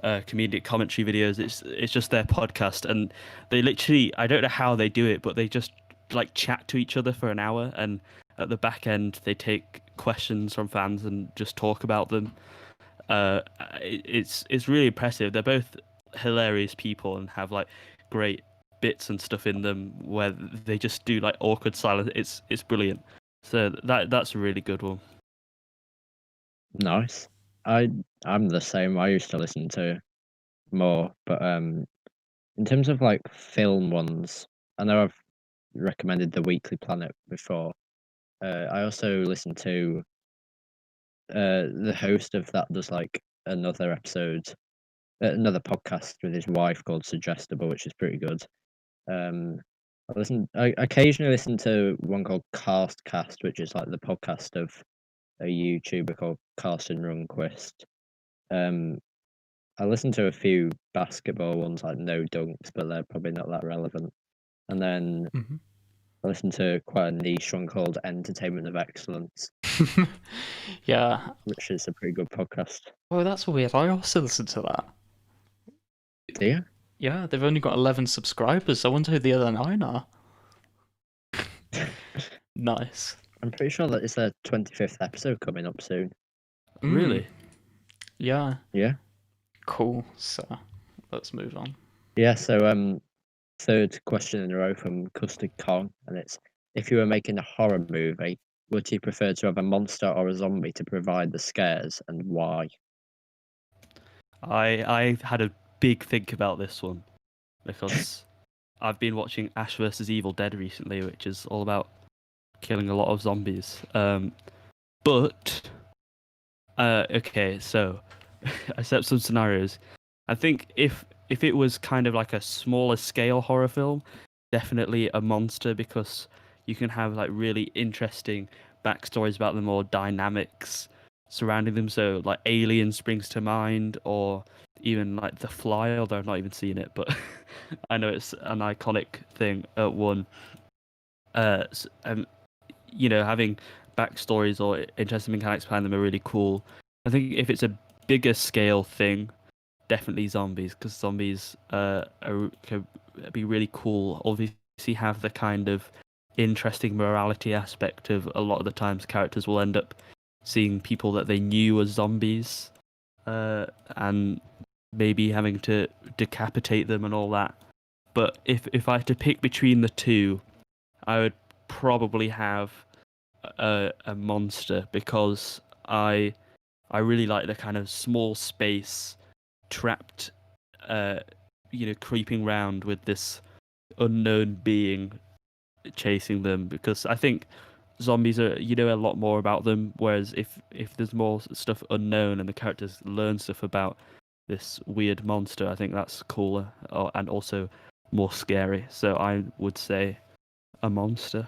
comedic commentary videos. It's just their podcast, and they literally, I don't know how they do it, but they just like chat to each other for an hour, and at the back end they take questions from fans and just talk about them. It's really impressive. They're both hilarious people and have like great bits and stuff in them where they just do like awkward silence. It's brilliant. So that's a really good one. Nice. I'm the same. I used to listen to more, but in terms of like film ones, I know I've recommended the Weekly Planet before. I also listen to the host of that does like another episode, another podcast with his wife called Suggestible, which is pretty good. I occasionally listen to one called Cast, which is like the podcast of a YouTuber called Carson Runquist. I listen to a few basketball ones like No Dunks, but they're probably not that relevant. And then I listen to quite a niche one called Entertainment of Excellence, Yeah. which is a pretty good podcast. Oh, that's weird. I also listen to that. Do you? Yeah, they've only got 11 subscribers. I wonder who the other 9 are. Nice. I'm pretty sure that it's their 25th episode coming up soon. Really? Yeah. Yeah. Cool. So let's move on. Yeah, so third question in a row from Custard Kong, and it's, if you were making a horror movie, would you prefer to have a monster or a zombie to provide the scares, and why? I had a big think about this one because I've been watching Ash vs Evil Dead recently, which is all about killing a lot of zombies. Okay, so I set up some scenarios. I think if it was kind of like a smaller scale horror film, definitely a monster, because you can have like really interesting backstories about them or dynamics surrounding them. So like Alien springs to mind, or even like The Fly, although I've not even seen it, but I know it's an iconic thing. One, having backstories or interesting mechanics behind them are really cool. I think if it's a bigger scale thing, definitely zombies, because zombies can be really cool. Obviously, have the kind of interesting morality aspect of a lot of the times characters will end up seeing people that they knew as zombies, and maybe having to decapitate them and all that. But if I had to pick between the two, I would probably have a monster, because I really like the kind of small space, trapped, creeping around with this unknown being chasing them, because I think zombies are, a lot more about them, whereas if there's more stuff unknown and the characters learn stuff about this weird monster, I think that's cooler, and also more scary. So I would say a monster.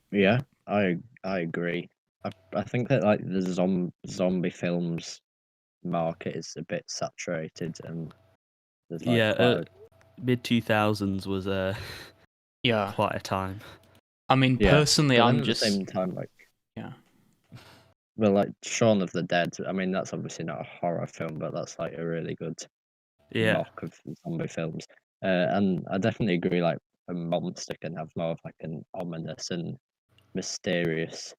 Yeah, I agree. I think that like the zombie films market is a bit saturated, and there's like mid 2000s was Yeah. quite a time. I mean, yeah. personally, But then I'm at just the same time, like, yeah. well, like Shaun of the Dead. I mean, that's obviously not a horror film, but that's like a really good mock of zombie films. And I definitely agree. Like, a monster can have more of like an ominous and mysterious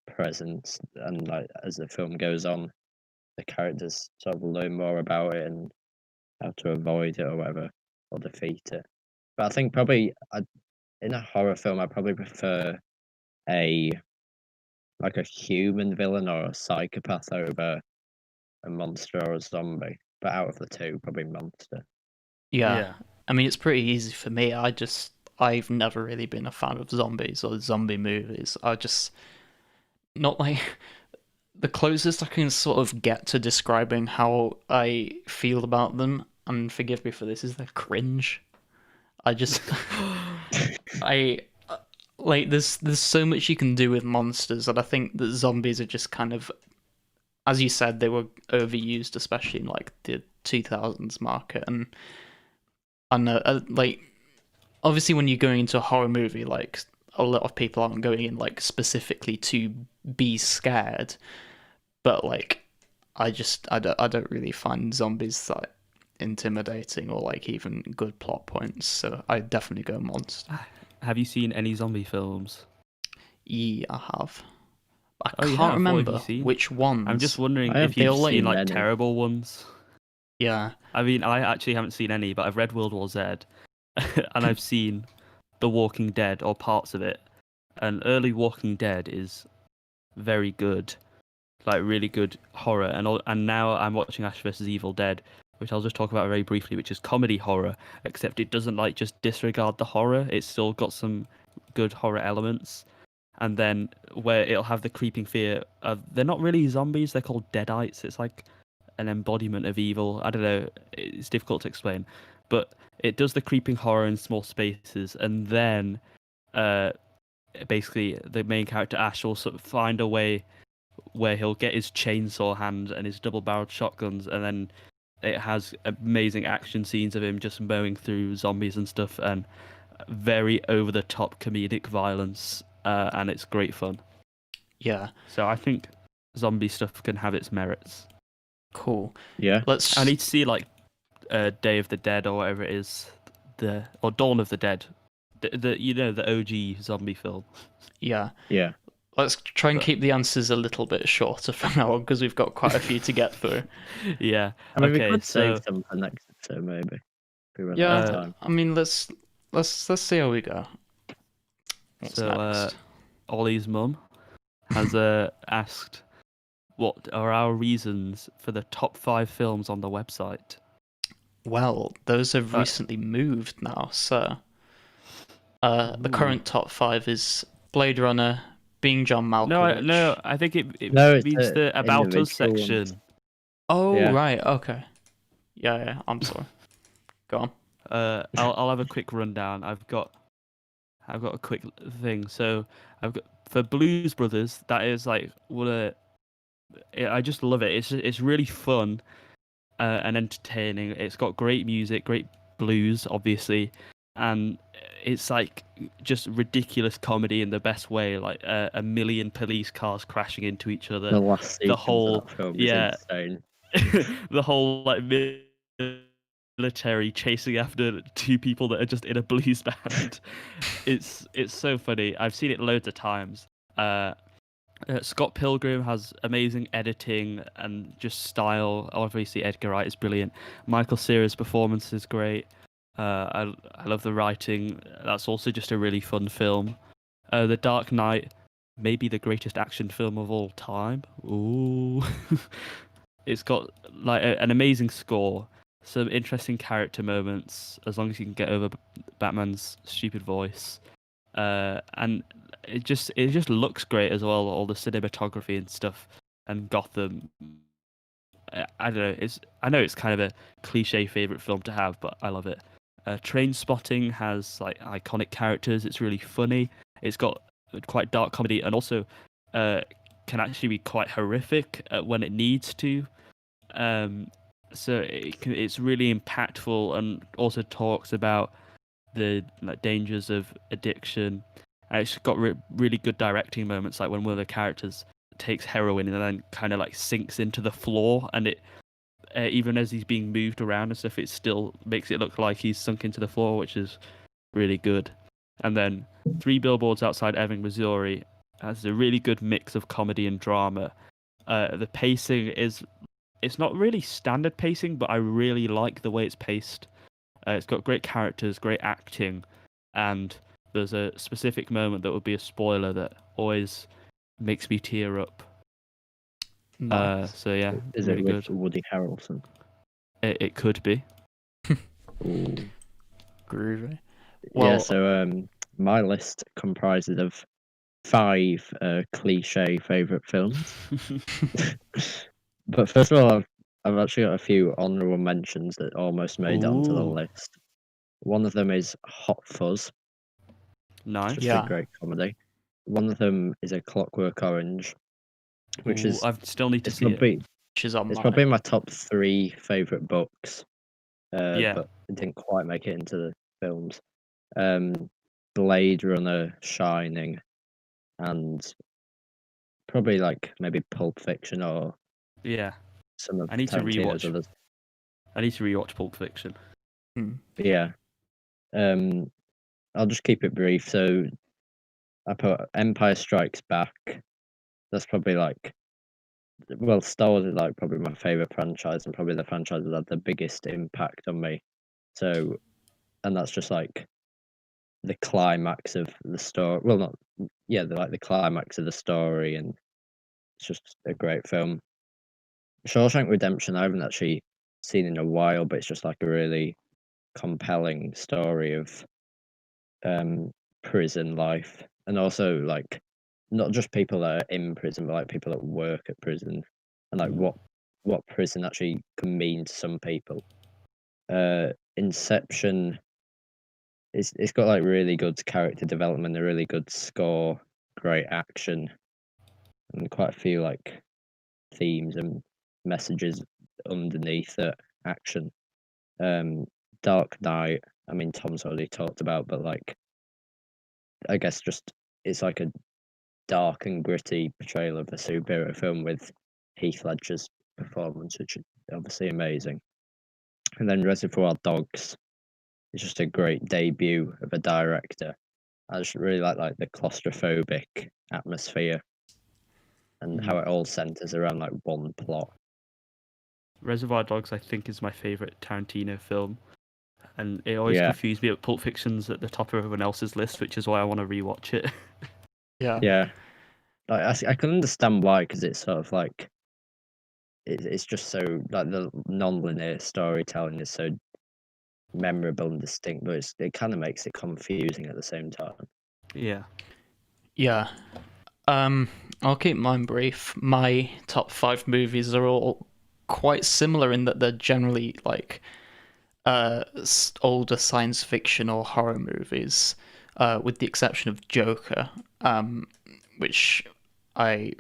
presence, and like as the film goes on, the characters sort of learn more about it and how to avoid it or whatever, or defeat it. But I think probably in a horror film, I probably prefer a human villain or a psychopath over a monster or a zombie. But out of the two, probably monster. Yeah. I mean, it's pretty easy for me. I've never really been a fan of zombies or zombie movies. I just not like the closest I can sort of get to describing how I feel about them, and forgive me for this, is they're cringe. I just I like there's so much you can do with monsters that I think that zombies are just kind of, as you said, they were overused, especially in like the 2000s market, and I know like obviously when you're going into a horror movie, like a lot of people aren't going in like specifically to be scared, but like I don't really find zombies that intimidating or like even good plot points, so I definitely go monster. Have you seen any zombie films? Yeah, I have. I Oh, you can't have? What have you remember seen? which ones. I'm just wondering I if you've haven't seen seen like any. terrible ones. Yeah. I mean, I actually haven't seen any, but I've read World War Z, and I've seen The Walking Dead or parts of it. And early Walking Dead is very good, like really good horror. And now I'm watching Ash vs Evil Dead, which I'll just talk about very briefly, which is comedy horror, except it doesn't like just disregard the horror. It's still got some good horror elements. And then where it'll have the creeping fear of, they're not really zombies, they're called deadites. It's like an embodiment of evil. I don't know, it's difficult to explain. But it does the creeping horror in small spaces, and then basically the main character Ash will sort of find a way where he'll get his chainsaw hand and his double-barreled shotguns, and then it has amazing action scenes of him just mowing through zombies and stuff, and very over-the-top comedic violence, and it's great fun. Yeah. So I think zombie stuff can have its merits. Cool. Yeah. Let's. I need to see like Day of the Dead or whatever it is, or Dawn of the Dead, the OG zombie film. Yeah. Yeah. Let's try and But- keep the answers a little bit shorter from now on because we've got quite a few to get through. Yeah. I mean, Okay, we could save so some for next episode, maybe. If we run out Yeah. of time. I mean, let's see how we go. What's next? Ollie's mum has asked, what are our reasons for the top 5 films on the website? Well, those have recently moved now, so the current top 5 is Blade Runner, Being John Malkovich. No, I think it No, it's means the About Us individual section. ones. Oh, Yeah. right, okay. Yeah, I'm sorry. Go on. I'll have a quick rundown. I've got a quick thing. So I've got for Blues Brothers. That is like I just love it. It's really fun and entertaining. It's got great music, great blues, obviously, and it's like just ridiculous comedy in the best way. Like a million police cars crashing into each other. The last sequence whole- of that film yeah. is insane. The whole like military chasing after 2 people that are just in a blues band. It's so funny. I've seen it loads of times. Scott Pilgrim has amazing editing and just style. Obviously, Edgar Wright is brilliant. Michael Cera's performance is great. I love the writing. That's also just a really fun film. The Dark Knight, maybe the greatest action film of all time. Ooh. It's got like an amazing score, some interesting character moments, as long as you can get over Batman's stupid voice, and it just looks great as well. All the cinematography and stuff, and Gotham. I don't know. I know it's kind of a cliche favorite film to have, but I love it. Train Spotting has like iconic characters. It's really funny. It's got quite dark comedy, and also can actually be quite horrific when it needs to. So it's really impactful, and also talks about the dangers of addiction. And it's got really good directing moments, like when one of the characters takes heroin and then kind of like sinks into the floor, and it even as he's being moved around and stuff, it still makes it look like he's sunk into the floor, which is really good. And then 3 Billboards Outside Ebbing, Missouri has a really good mix of comedy and drama. The pacing it's not really standard pacing, but I really like the way it's paced. It's got great characters, great acting, and there's a specific moment that would be a spoiler that always makes me tear up. Nice. So yeah, Is really it with good. Woody Harrelson? It could be. Ooh. Groovy. Yeah, Well, so my list comprises of 5 cliche favorite films. But first of all, I've actually got a few honorable mentions that almost made it onto the Ooh. list. One of them is Hot Fuzz. It's Nice. just Yeah. a great comedy. One of them is A Clockwork Orange, which Ooh, is I still need to it's see it. probably which is on it's mine. probably in my top 3 favorite books. Yeah. But it didn't quite make it into the films. Blade Runner, Shining, and probably like maybe Pulp Fiction or Yeah. some of I need to Tarantino's rewatch. others. I need to rewatch Pulp Fiction. But yeah. I'll just keep it brief. So I put Empire Strikes Back. That's probably like, well, Star Wars is like probably my favorite franchise and probably the franchise that had the biggest impact on me. So, and that's just like the climax of the story. Well, not, yeah, like the climax of the story, and it's just a great film. Shawshank Redemption, I haven't actually seen in a while, but it's just like a really compelling story of prison life, and also like not just people that are in prison, but like people that work at prison, and like what prison actually can mean to some people. Inception, it's got like really good character development, a really good score, great action, and quite a few like themes and messages underneath that action. Dark Knight, I mean Tom's already talked about, but like I guess just it's like a dark and gritty portrayal of a superhero film with Heath Ledger's performance, which is obviously amazing. And then Reservoir Dogs is just a great debut of a director. I just really like the claustrophobic atmosphere and how it all centers around like one plot. Reservoir Dogs, I think, is my favorite Tarantino film, and it always Yeah. confused me that Pulp Fiction's at the top of everyone else's list, which is why I want to rewatch it. Yeah. Yeah, like I can understand why, because it's sort of like it's just so like the non-linear storytelling is so memorable and distinct, but it kind of makes it confusing at the same time. Yeah. Yeah. I'll keep mine brief. My top 5 movies are all quite similar in that they're generally like older science fiction or horror movies, with the exception of Joker, which I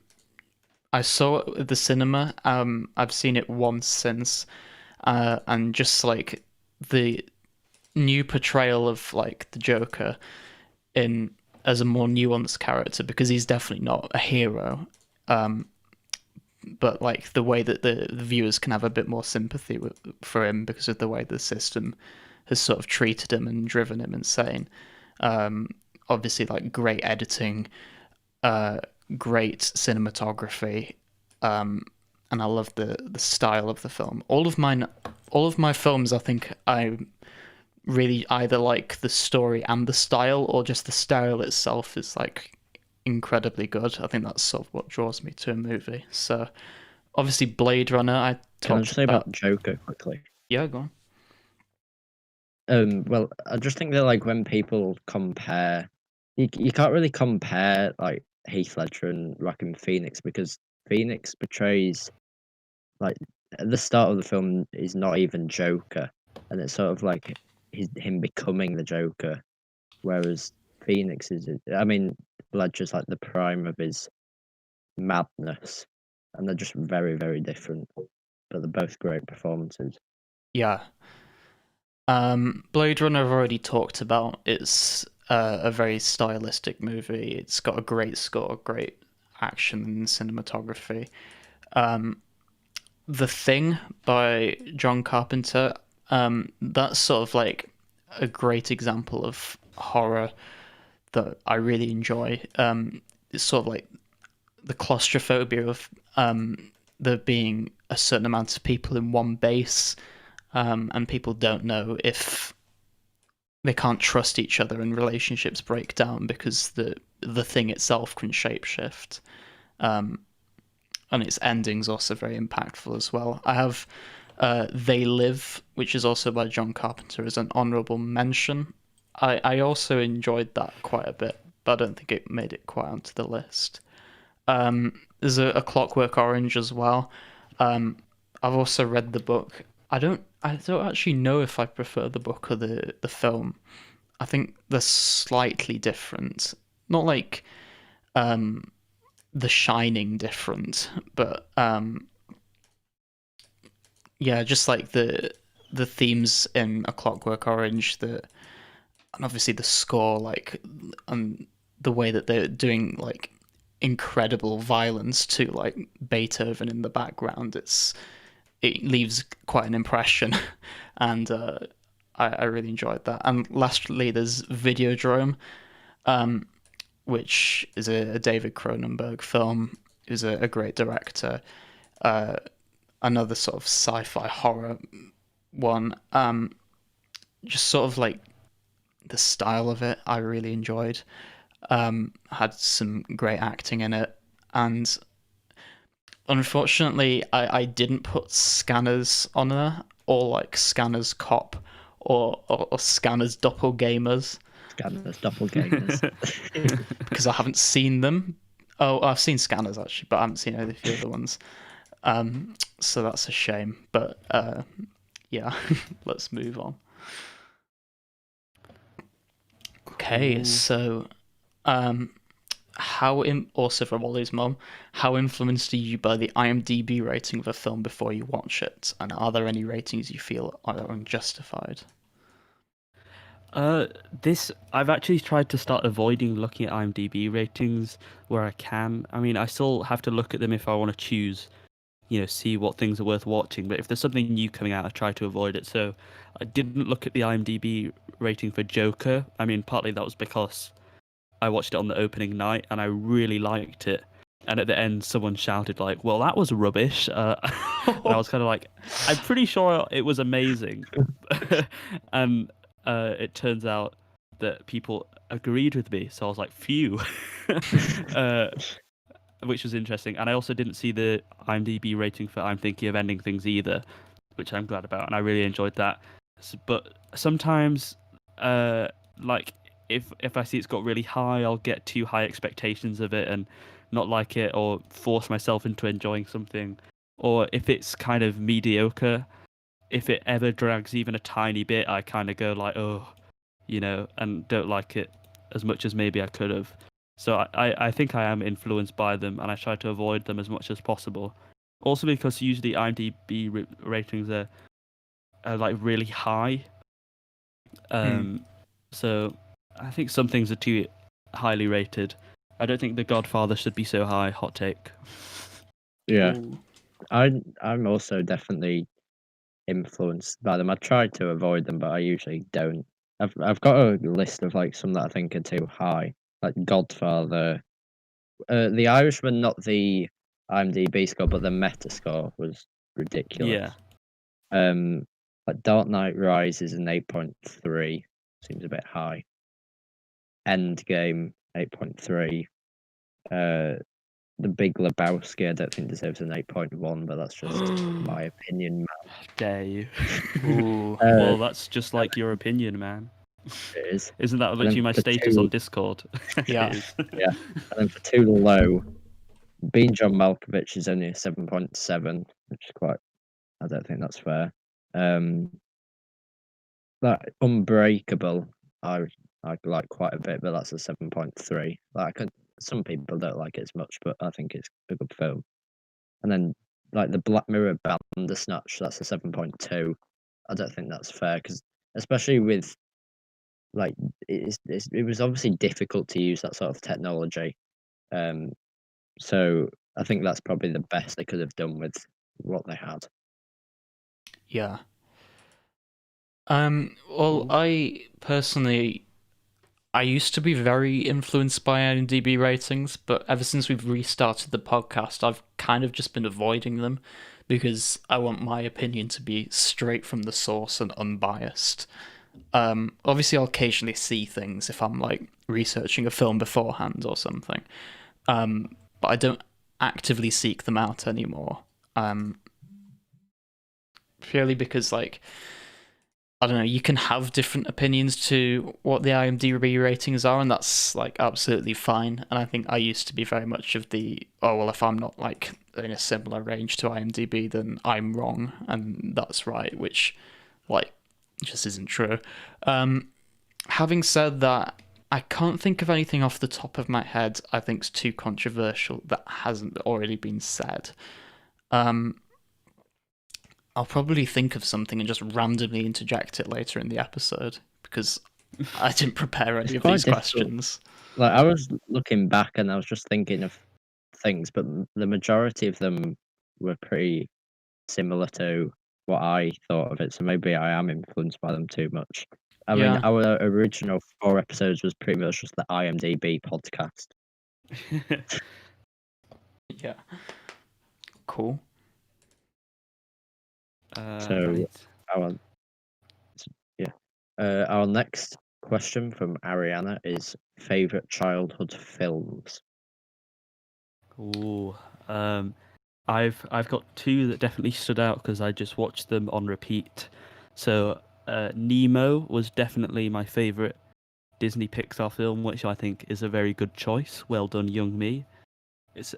saw at the cinema. I've seen it once since, and just like the new portrayal of like the Joker in as a more nuanced character, because he's definitely not a hero, but like the way that the viewers can have a bit more sympathy for him because of the way the system has sort of treated him and driven him insane. Obviously, like great editing, great cinematography, and I love the style of the film. All of my films, I think I really either like the story and the style, or just the style itself is like incredibly good. I think that's sort of what draws me to a movie. So obviously Blade Runner, I Can I talked just say about Joker quickly? Yeah, go on. Well, I just think that like when people compare, you can't really compare like Heath Ledger and Joaquin Phoenix, because Phoenix portrays like at the start of the film he's not even Joker, and it's sort of like him becoming the Joker, whereas Phoenix is, I mean, Ledger's like the prime of his madness, and they're just very, very different, but they're both great performances. Yeah. Blade Runner I've already talked about. It's a very stylistic movie. It's got a great score, great action and cinematography. The Thing by John Carpenter, that's sort of like a great example of horror that I really enjoy. It's sort of like the claustrophobia of there being a certain amount of people in one base, and people don't know if they can't trust each other and relationships break down because the thing itself can shapeshift. And its ending's also very impactful as well. I have They Live, which is also by John Carpenter, as an honourable mention. I also enjoyed that quite a bit, but I don't think it made it quite onto the list. There's a Clockwork Orange as well. I've also read the book. I don't actually know if I prefer the book or the film. I think they're slightly different. Not like The Shining different, but yeah, just like the themes in A Clockwork Orange, and obviously the score, like, and the way that they're doing like incredible violence to like Beethoven in the background. It leaves quite an impression, and I really enjoyed that. And lastly, there's Videodrome, which is a David Cronenberg film. Who's a great director. Another sort of sci-fi horror one. Just sort of like the style of it, I really enjoyed. Had some great acting in it, and unfortunately, I didn't put Scanners on there, or like Scanners Cop, or Scanners Doppelgamers. Scanners, doppelgangers. Because I haven't seen them. Oh, I've seen Scanners actually, but I haven't seen any of the other ones. So that's a shame. But yeah, let's move on. Okay, so also from Ollie's mum, how influenced are you by the IMDb rating of a film before you watch it? And are there any ratings you feel are unjustified? I've actually tried to start avoiding looking at IMDb ratings where I can. I mean, I still have to look at them if I want to choose, see what things are worth watching. But if there's something new coming out, I try to avoid it. So I didn't look at the IMDb rating for Joker. I mean, partly that was because I watched it on the opening night and I really liked it. And at the end, someone shouted like, "Well, that was rubbish." And I was kind of like, "I'm pretty sure it was amazing." And it turns out that people agreed with me, so I was like, phew. Which was interesting. And I also didn't see the IMDb rating for I'm Thinking of Ending Things either, which I'm glad about, and I really enjoyed that. But sometimes, like, if I see it's got really high, I'll get too high expectations of it and not like it, or force myself into enjoying something. Or if it's kind of mediocre, if it ever drags even a tiny bit, I kind of go like, oh, and don't like it as much as maybe I could have. So I think I am influenced by them, and I try to avoid them as much as possible. Also because usually IMDb ratings are like really high. So I think some things are too highly rated. I don't think The Godfather should be so high. Hot take. Yeah. Ooh. I'm also definitely influenced by them. I try to avoid them, but I usually don't. I've got a list of like some that I think are too high, like Godfather, The Irishman, not the IMDb score, but the Metascore was ridiculous. Yeah. Like Dark Knight Rises an 8.3 seems a bit high. Endgame 8.3. The Big Lebowski, I don't think deserves an 8.1, but that's just my opinion, man. Dare you? Ooh. Well, that's just like your opinion, man. It is. Isn't that literally my status on Discord? Yeah. Yeah. And then for too low, Being John Malkovich is only a 7.7, which is quite. I don't think that's fair. That Unbreakable, I like quite a bit, but that's a 7.3. Some people don't like it as much, but I think it's a good film. And then like the Black Mirror Bandersnatch, that's a 7.2. I don't think that's fair, because especially with like it was obviously difficult to use that sort of technology. So I think that's probably the best they could have done with what they had. Yeah. Well, I personally, I used to be very influenced by IMDb ratings, but ever since we've restarted the podcast, I've kind of just been avoiding them because I want my opinion to be straight from the source and unbiased. Obviously, I'll occasionally see things if I'm like researching a film beforehand or something. But I don't actively seek them out anymore. Purely because, like, I don't know, you can have different opinions to what the IMDb ratings are, and that's like absolutely fine. And I think I used to be very much of the, oh well, if I'm not like in a similar range to IMDb, then I'm wrong, and that's right, which like just isn't true. Having said that, I can't think of anything off the top of my head I think's too controversial that hasn't already been said. I'll probably think of something and just randomly interject it later in the episode because I didn't prepare any of quite these difficult. questions. Like, I was looking back and I was just thinking of things, but the majority of them were pretty similar to what I thought of it, so maybe I am influenced by them too much. I mean, Yeah. our original 4 episodes was pretty much just the IMDb podcast. Yeah. Cool. So, our next question from Ariana is favorite childhood films. Ooh, I've got 2 that definitely stood out because I just watched them on repeat. So, Nemo was definitely my favorite Disney Pixar film, which I think is a very good choice. Well done, young me. It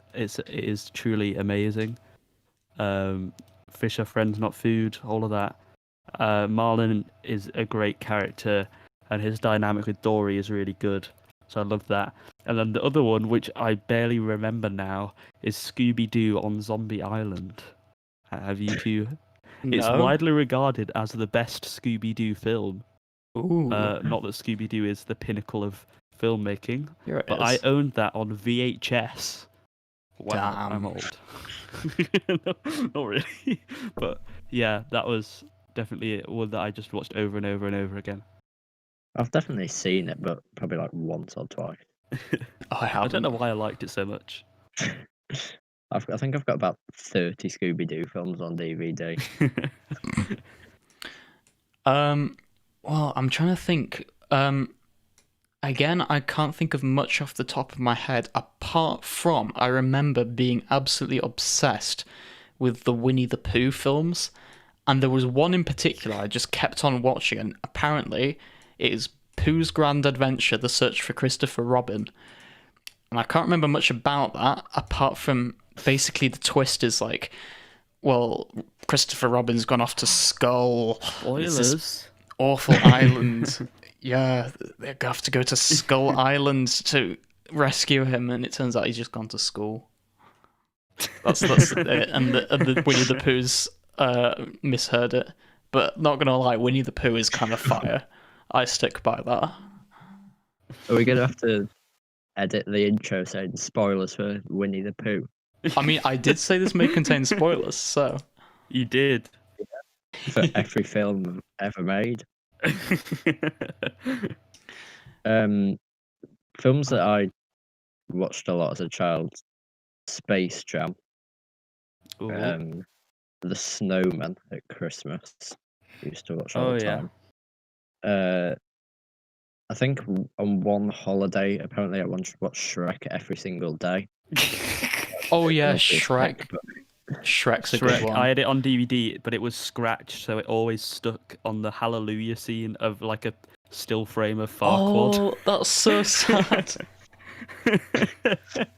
is truly amazing. Fish are friends, not food. All of that. Marlin is a great character, and his dynamic with Dory is really good. So I love that. And then the other one, which I barely remember now, is Scooby-Doo on Zombie Island. Have you two? It's No. widely regarded as the best Scooby-Doo film. Ooh. Not that Scooby-Doo is the pinnacle of filmmaking, Here it but is. I owned that on VHS. Wow, Damn. I'm old. No, not really. But yeah, that was definitely one that I just watched over and over and over again. I've definitely seen it, but probably like once or twice. I I don't know haven't. why I liked it so much. I think I've got about 30 Scooby-Doo films on DVD. Well, I'm trying to think. Again, I can't think of much off the top of my head, apart from I remember being absolutely obsessed with the Winnie the Pooh films, and there was one in particular I just kept on watching, and apparently it is Pooh's Grand Adventure: The Search for Christopher Robin. And I can't remember much about that, apart from basically the twist is like, well, Christopher Robin's gone off to Skull. It's this Spoilers. awful island. Yeah, they have to go to Skull Island to rescue him, and it turns out he's just gone to school. That's it. And the Winnie the Pooh's misheard it. But not gonna lie, Winnie the Pooh is kind of fire. I stick by that. Are we gonna have to edit the intro saying spoilers for Winnie the Pooh? I mean, I did say this may contain spoilers, so You did. For every film ever made. Films that I watched a lot as a child: Space Jam, Ooh. The Snowman at Christmas. Used to watch all Oh the yeah. time. I think on one holiday, apparently I watched Shrek every single day. oh yeah, Obviously, Shrek. but Shrek's a good Shrek. one. I had it on DVD, but it was scratched, so it always stuck on the Hallelujah scene of like a still frame of Farquaad. Oh, that's so sad. you So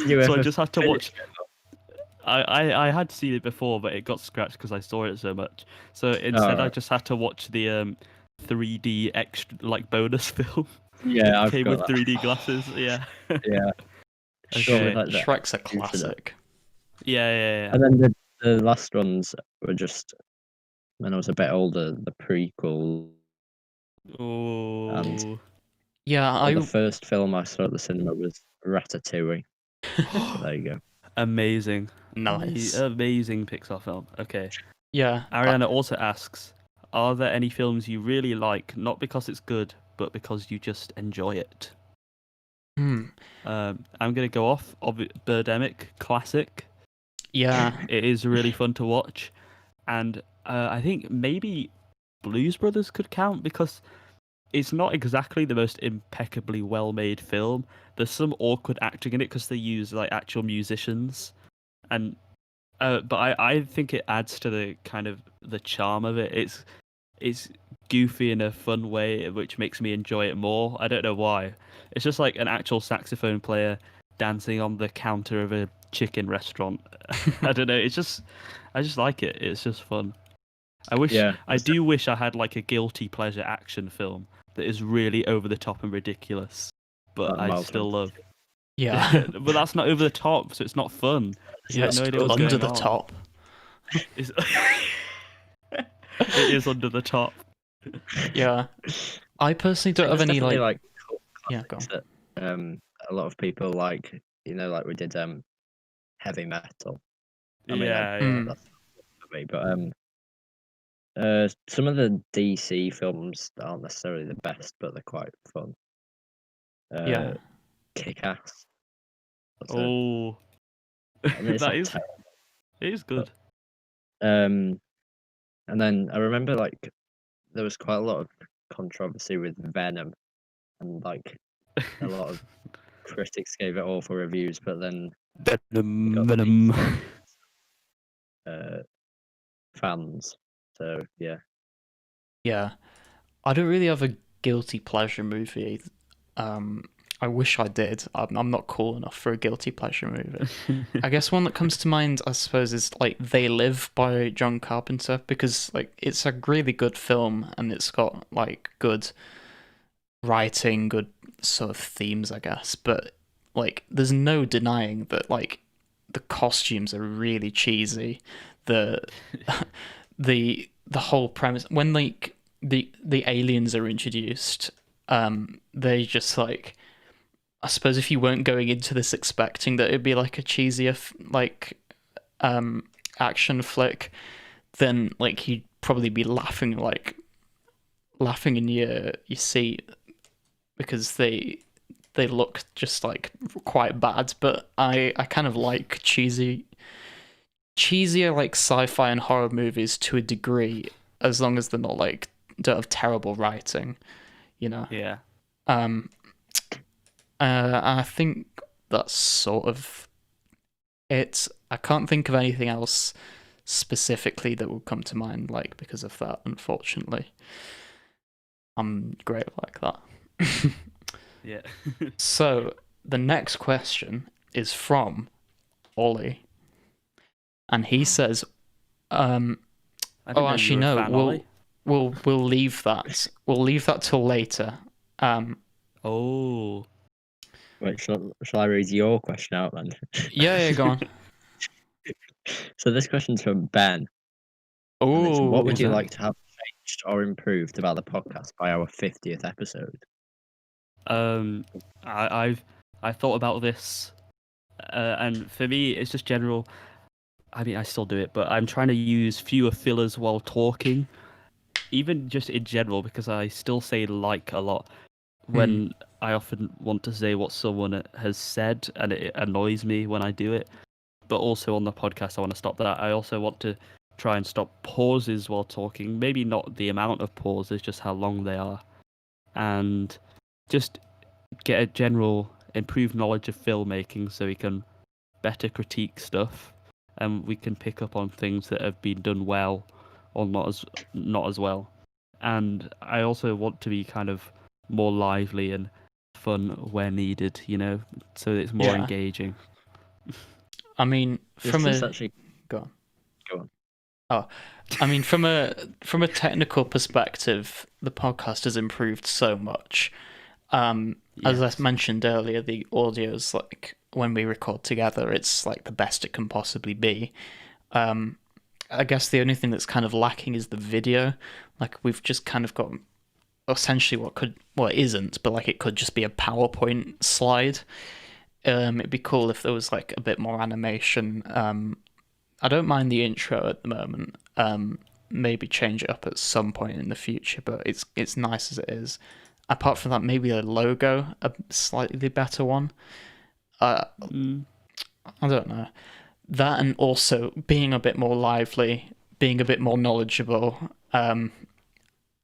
I ever just had to finish watch. I had seen it before, but it got scratched because I saw it so much. So instead, I right. just had to watch the 3D extra like bonus film. Yeah, I've Came got with that. 3D glasses. Yeah. Yeah. Okay. Like that. Shrek's a classic. Yeah. And then the last ones were just when I was a bit older, the prequel. And Oh. Yeah, the first film I saw at the cinema was Ratatouille. So there you go. Amazing. Nice. Amazing Pixar film. Okay. Yeah. Ariana also asks, are there any films you really like, not because it's good, but because you just enjoy it? I'm going to go off of Birdemic, classic. Yeah. It is really fun to watch. And I think maybe Blues Brothers could count, because it's not exactly the most impeccably well-made film. There's some awkward acting in it because they use like actual musicians, and but I think it adds to the kind of the charm of it. It's goofy in a fun way, which makes me enjoy it more. I don't know why. It's just like an actual saxophone player dancing on the counter of a chicken restaurant. I don't know. I just like it. It's just fun. I do wish I had like a guilty pleasure action film that is really over the top and ridiculous, but I still love. Yeah. But that's not over the top, so it's not fun. You have no idea what's under going the on. top. It is under the top. Yeah. I personally don't have any like yeah, go on. That, a lot of people like, like we did heavy metal. I mean, that's for me, but some of the DC films aren't necessarily the best, but they're quite fun. Yeah. Kick-Ass. Oh, I mean, it is good. And then I remember like there was quite a lot of controversy with Venom, and like a lot of critics gave it awful reviews, but then Venom. Fans. So yeah. Yeah. I don't really have a guilty pleasure movie. I wish I did. I'm not cool enough for a guilty pleasure movie. I guess one that comes to mind, I suppose, is like They Live by John Carpenter, because like it's a really good film and it's got like good writing, good sort of themes, I guess. But like, there's no denying that like the costumes are really cheesy. The the whole premise, when like the aliens are introduced, they just like, I suppose if you weren't going into this expecting that it'd be like a cheesier like action flick, then like you'd probably be laughing in your seat, because they look just like quite bad. But I kind of like cheesier like sci-fi and horror movies to a degree, as long as they're not like, don't have terrible writing, Yeah. I think that's sort of it. I can't think of anything else specifically that would come to mind, like, because of that, unfortunately. I'm great like that. Yeah. So, the next question is from Ollie. And he says, actually, no, we'll leave that. We'll leave that till later. Oh. Wait, shall I read your question out then? Yeah, go on. So this question's from Ben. Oh, what would you like to have changed or improved about the podcast by our 50th episode? I thought about this, and for me, it's just general. I mean, I still do it, but I'm trying to use fewer fillers while talking, even just in general, because I still say like a lot when I often want to say what someone has said, and it annoys me when I do it. But also on the podcast, I want to stop that. I also want to try and stop pauses while talking. Maybe not the amount of pauses, just how long they are. And just get a general improved knowledge of filmmaking so we can better critique stuff, and we can pick up on things that have been done well or not as well. And I also want to be kind of more lively and fun where needed, so it's more engaging. I mean, go on. Oh, I mean, from a technical perspective, the podcast has improved so much. As I mentioned earlier, the audio's like, when we record together, it's like the best it can possibly be. I guess the only thing that's kind of lacking is the video. Like, we've just kind of got essentially it isn't, but like it could just be a PowerPoint slide. It'd be cool if there was like a bit more animation. I don't mind the intro at the moment. Maybe change it up at some point in the future, but it's nice as it is. Apart from that, maybe a logo, a slightly better one. I don't know. That, and also being a bit more lively, being a bit more knowledgeable.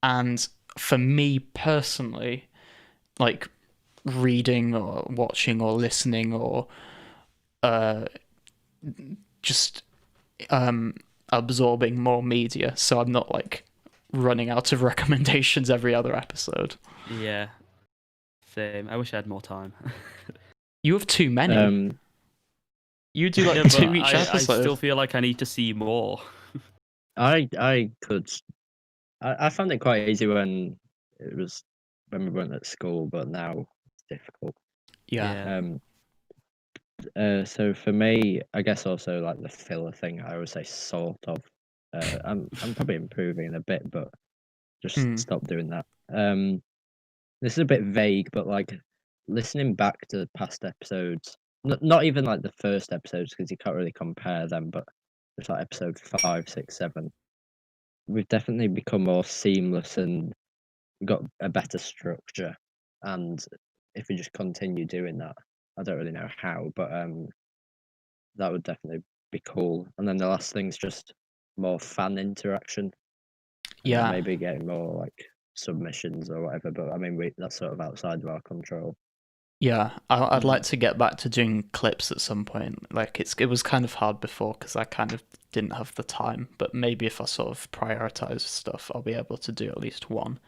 And for me personally, like reading or watching or listening or just absorbing more media, so I'm not like running out of recommendations every other episode. Yeah, same. I wish I had more time. You have too many. You do like Yeah, but two each I episode. still feel like I need to see more. I found it quite easy when we weren't at school, but now it's difficult. Yeah. So for me, I guess also like the filler thing, I always say sort of. I'm probably improving a bit, but just stop doing that. This is a bit vague, but like listening back to past episodes, not even like the first episodes because you can't really compare them, but it's like episode 5, 6, 7. We've definitely become more seamless and got a better structure. And if we just continue doing that, I don't really know how, but that would definitely be cool. And then the last thing's just more fan interaction. Yeah. Maybe getting more like submissions or whatever, but I mean that's sort of outside of our control. Yeah, I'd like to get back to doing clips at some point. Like it was kind of hard before because I kind of didn't have the time. But maybe if I sort of prioritize stuff, I'll be able to do at least one.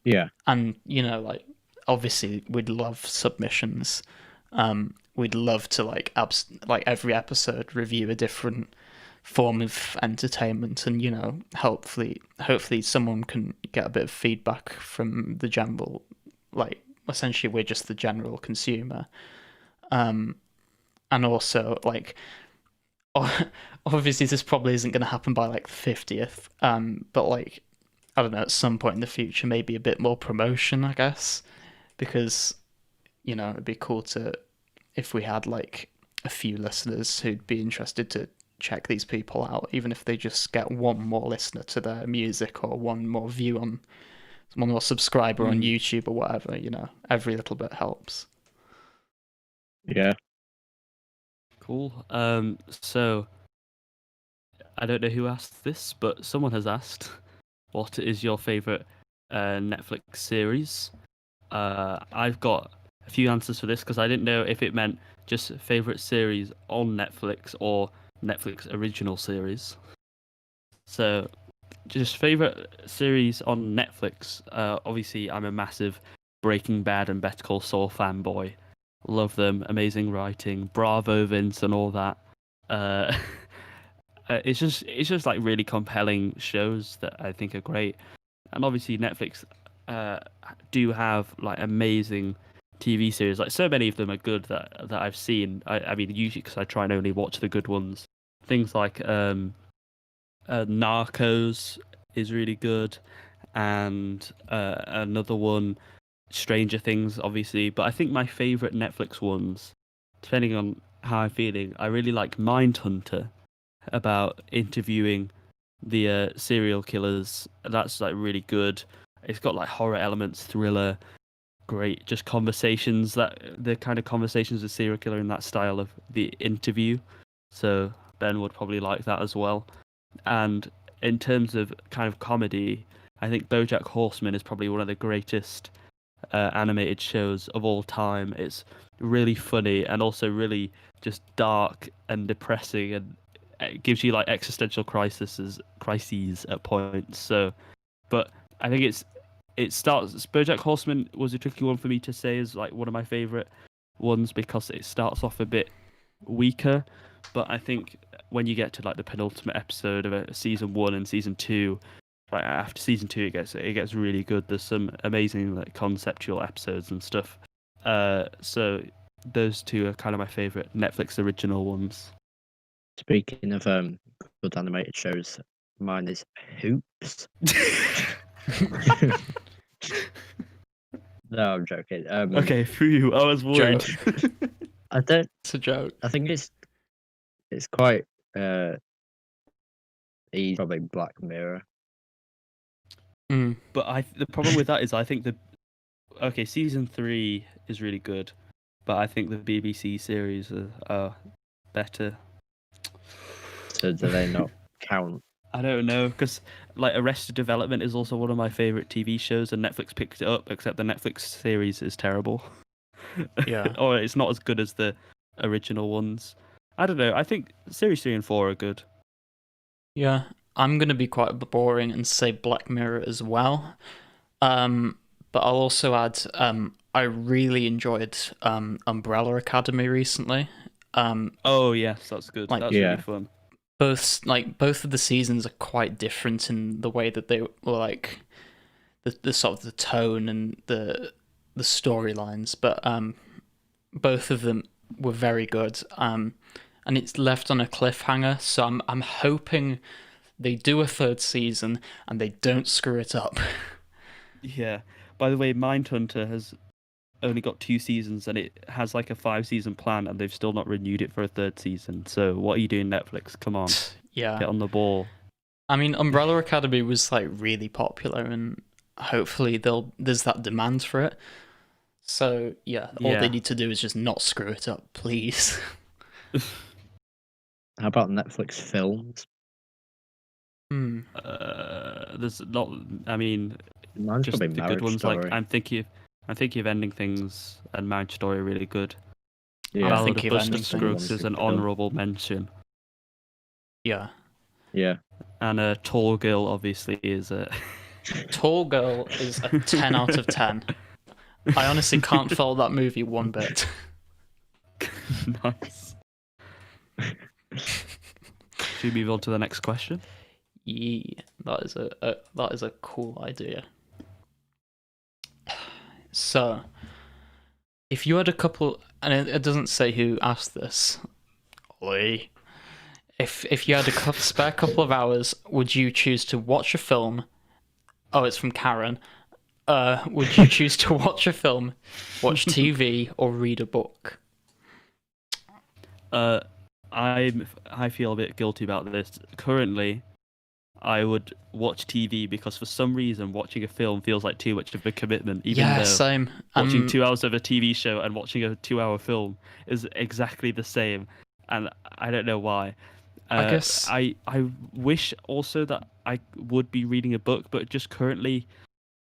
Yeah, and like obviously we'd love submissions. We'd love to like every episode review a different form of entertainment, and hopefully someone can get a bit of feedback from the general, like essentially we're just the general consumer. And also like obviously this probably isn't going to happen by like the 50th, but like I don't know, at some point in the future maybe a bit more promotion, I guess, because it'd be cool to if we had like a few listeners who'd be interested to check these people out, even if they just get one more listener to their music or one more view on one more subscriber on YouTube or whatever. Every little bit helps. Yeah. Cool. So I don't know who asked this, but someone has asked, what is your favorite Netflix series? I've got a few answers for this because I didn't know if it meant just favorite series on Netflix or Netflix original series. So, just favorite series on Netflix. Obviously, I'm a massive Breaking Bad and Better Call Saul fanboy. Love them, amazing writing, bravo Vince and all that. It's just like really compelling shows that I think are great, and obviously Netflix do have like amazing TV series. Like so many of them are good that I've seen. I mean usually because I try and only watch the good ones. Things like Narcos is really good, and another one, Stranger Things, obviously. But I think my favorite Netflix ones, depending on how I'm feeling, I really like Mindhunter, about interviewing the serial killers. That's like really good. It's got like horror elements, thriller, great, just conversations, that the kind of conversations with serial killer in that style of the interview. So Ben would probably like that as well. And in terms of kind of comedy, I think BoJack Horseman is probably one of the greatest animated shows of all time. It's really funny and also really just dark and depressing, and it gives you like existential crises at points. So, but I think it starts. BoJack Horseman was a tricky one for me to say as like one of my favorite ones because it starts off a bit weaker, but I think when you get to like the penultimate episode of season 1 and season 2, like after season 2 it gets really good. There's some amazing like conceptual episodes and stuff. So those two are kind of my favorite Netflix original ones. Speaking of good animated shows, mine is Hoops. No, I'm joking. Okay, phew, I was worried. I don't. It's a joke. I think it's quite easy. Probably Black Mirror. But the problem with that is I think season 3 is really good, but I think the BBC series are better. So do they not count? I don't know, because like Arrested Development is also one of my favorite TV shows, and Netflix picked it up. Except the Netflix series is terrible, Yeah. or it's not as good as the original ones. I don't know. I think series 3 and 4 are good. Yeah, I'm gonna be quite boring and say Black Mirror as well. But I'll also add, I really enjoyed Umbrella Academy recently. Oh yes, that's good. Like That's Yeah. really fun. both of the seasons are quite different in the way that they were like the sort of the tone and the storylines, but both of them were very good. And it's left on a cliffhanger, so I'm hoping they do a third season and they don't screw it up. Yeah. By the way, Mindhunter has only got 2 seasons, and it has like a 5-season plan, and they've still not renewed it for a third season. So what are you doing, Netflix? Come on, Yeah. get on the ball. I mean, Umbrella Academy was like really popular, and hopefully there's that demand for it. So yeah, all they Yeah. need to do is just not screw it up, please. How about Netflix films? There's not. I mean, Mine's just probably the good Marriage ones. Story. Like I'm thinking of Ending Things and Marriage Story are really good. Yeah. I'm Ballad thinking of of Buster Ending Scruggs Things. is an Film. honourable mention, Yeah. Yeah. and a Tall Girl obviously is a. Tall Girl is a 10 out of 10. I honestly can't fault that movie one bit. Nice. Should we move on to the next question? Yeah, that is a cool idea. So, if you had a couple, and it doesn't say who asked this, Oi. If you had a spare couple of hours, would you choose to watch a film? Oh, it's from Karen. Would you choose to watch a film, watch TV, or read a book? I feel a bit guilty about this. Currently, I would watch TV because for some reason watching a film feels like too much of a commitment. Even Yeah, though same. watching 2 hours of a TV show and watching a 2-hour film is exactly the same, and I don't know why. I guess I wish also that I would be reading a book, but just currently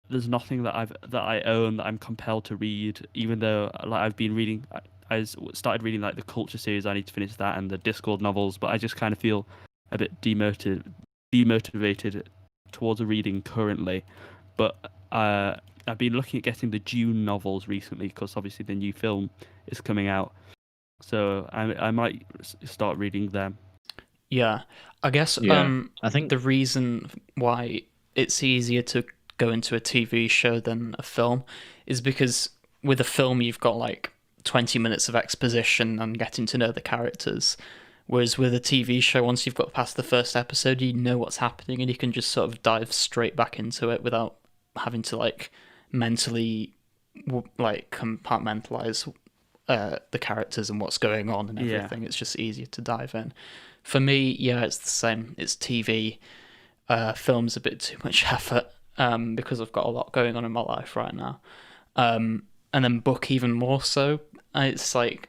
there's nothing that I own that I'm compelled to read. Even though like I've been reading, I started reading like the Culture series. I need to finish that and the Discord novels, but I just kind of feel a bit demotivated towards reading currently. But I've been looking at getting the Dune novels recently because obviously the new film is coming out, so I might start reading them. yeah. I guess Yeah. I think the reason why it's easier to go into a TV show than a film is because with a film you've got like 20 minutes of exposition and getting to know the characters. Whereas with a TV show, once you've got past the first episode, you know what's happening and you can just sort of dive straight back into it without having to like mentally like compartmentalize the characters and what's going on and Yeah. everything. It's just easier to dive in. For me, yeah, it's the same. It's TV. Film's a bit too much effort because I've got a lot going on in my life right now. And then book even more so. It's like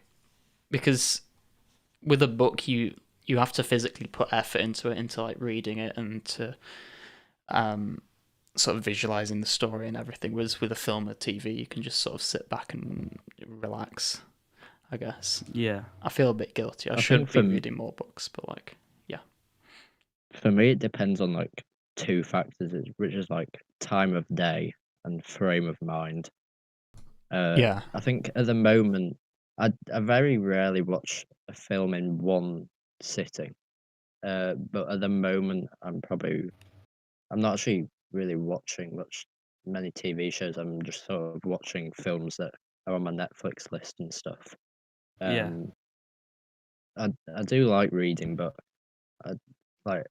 because with a book you have to physically put effort into it, into like reading it and to sort of visualizing the story and everything. Whereas with a film or TV, you can just sort of sit back and relax, I guess. Yeah. I feel a bit guilty. I I should think be reading more books, but like, yeah. for me, it depends on like two factors, which is like time of day and frame of mind. Yeah. I think at the moment, I very rarely watch a film in one sitting. But at the moment, I'm not actually really watching many TV shows. I'm just sort of watching films that are on my Netflix list and stuff. Yeah. I do like reading, but I like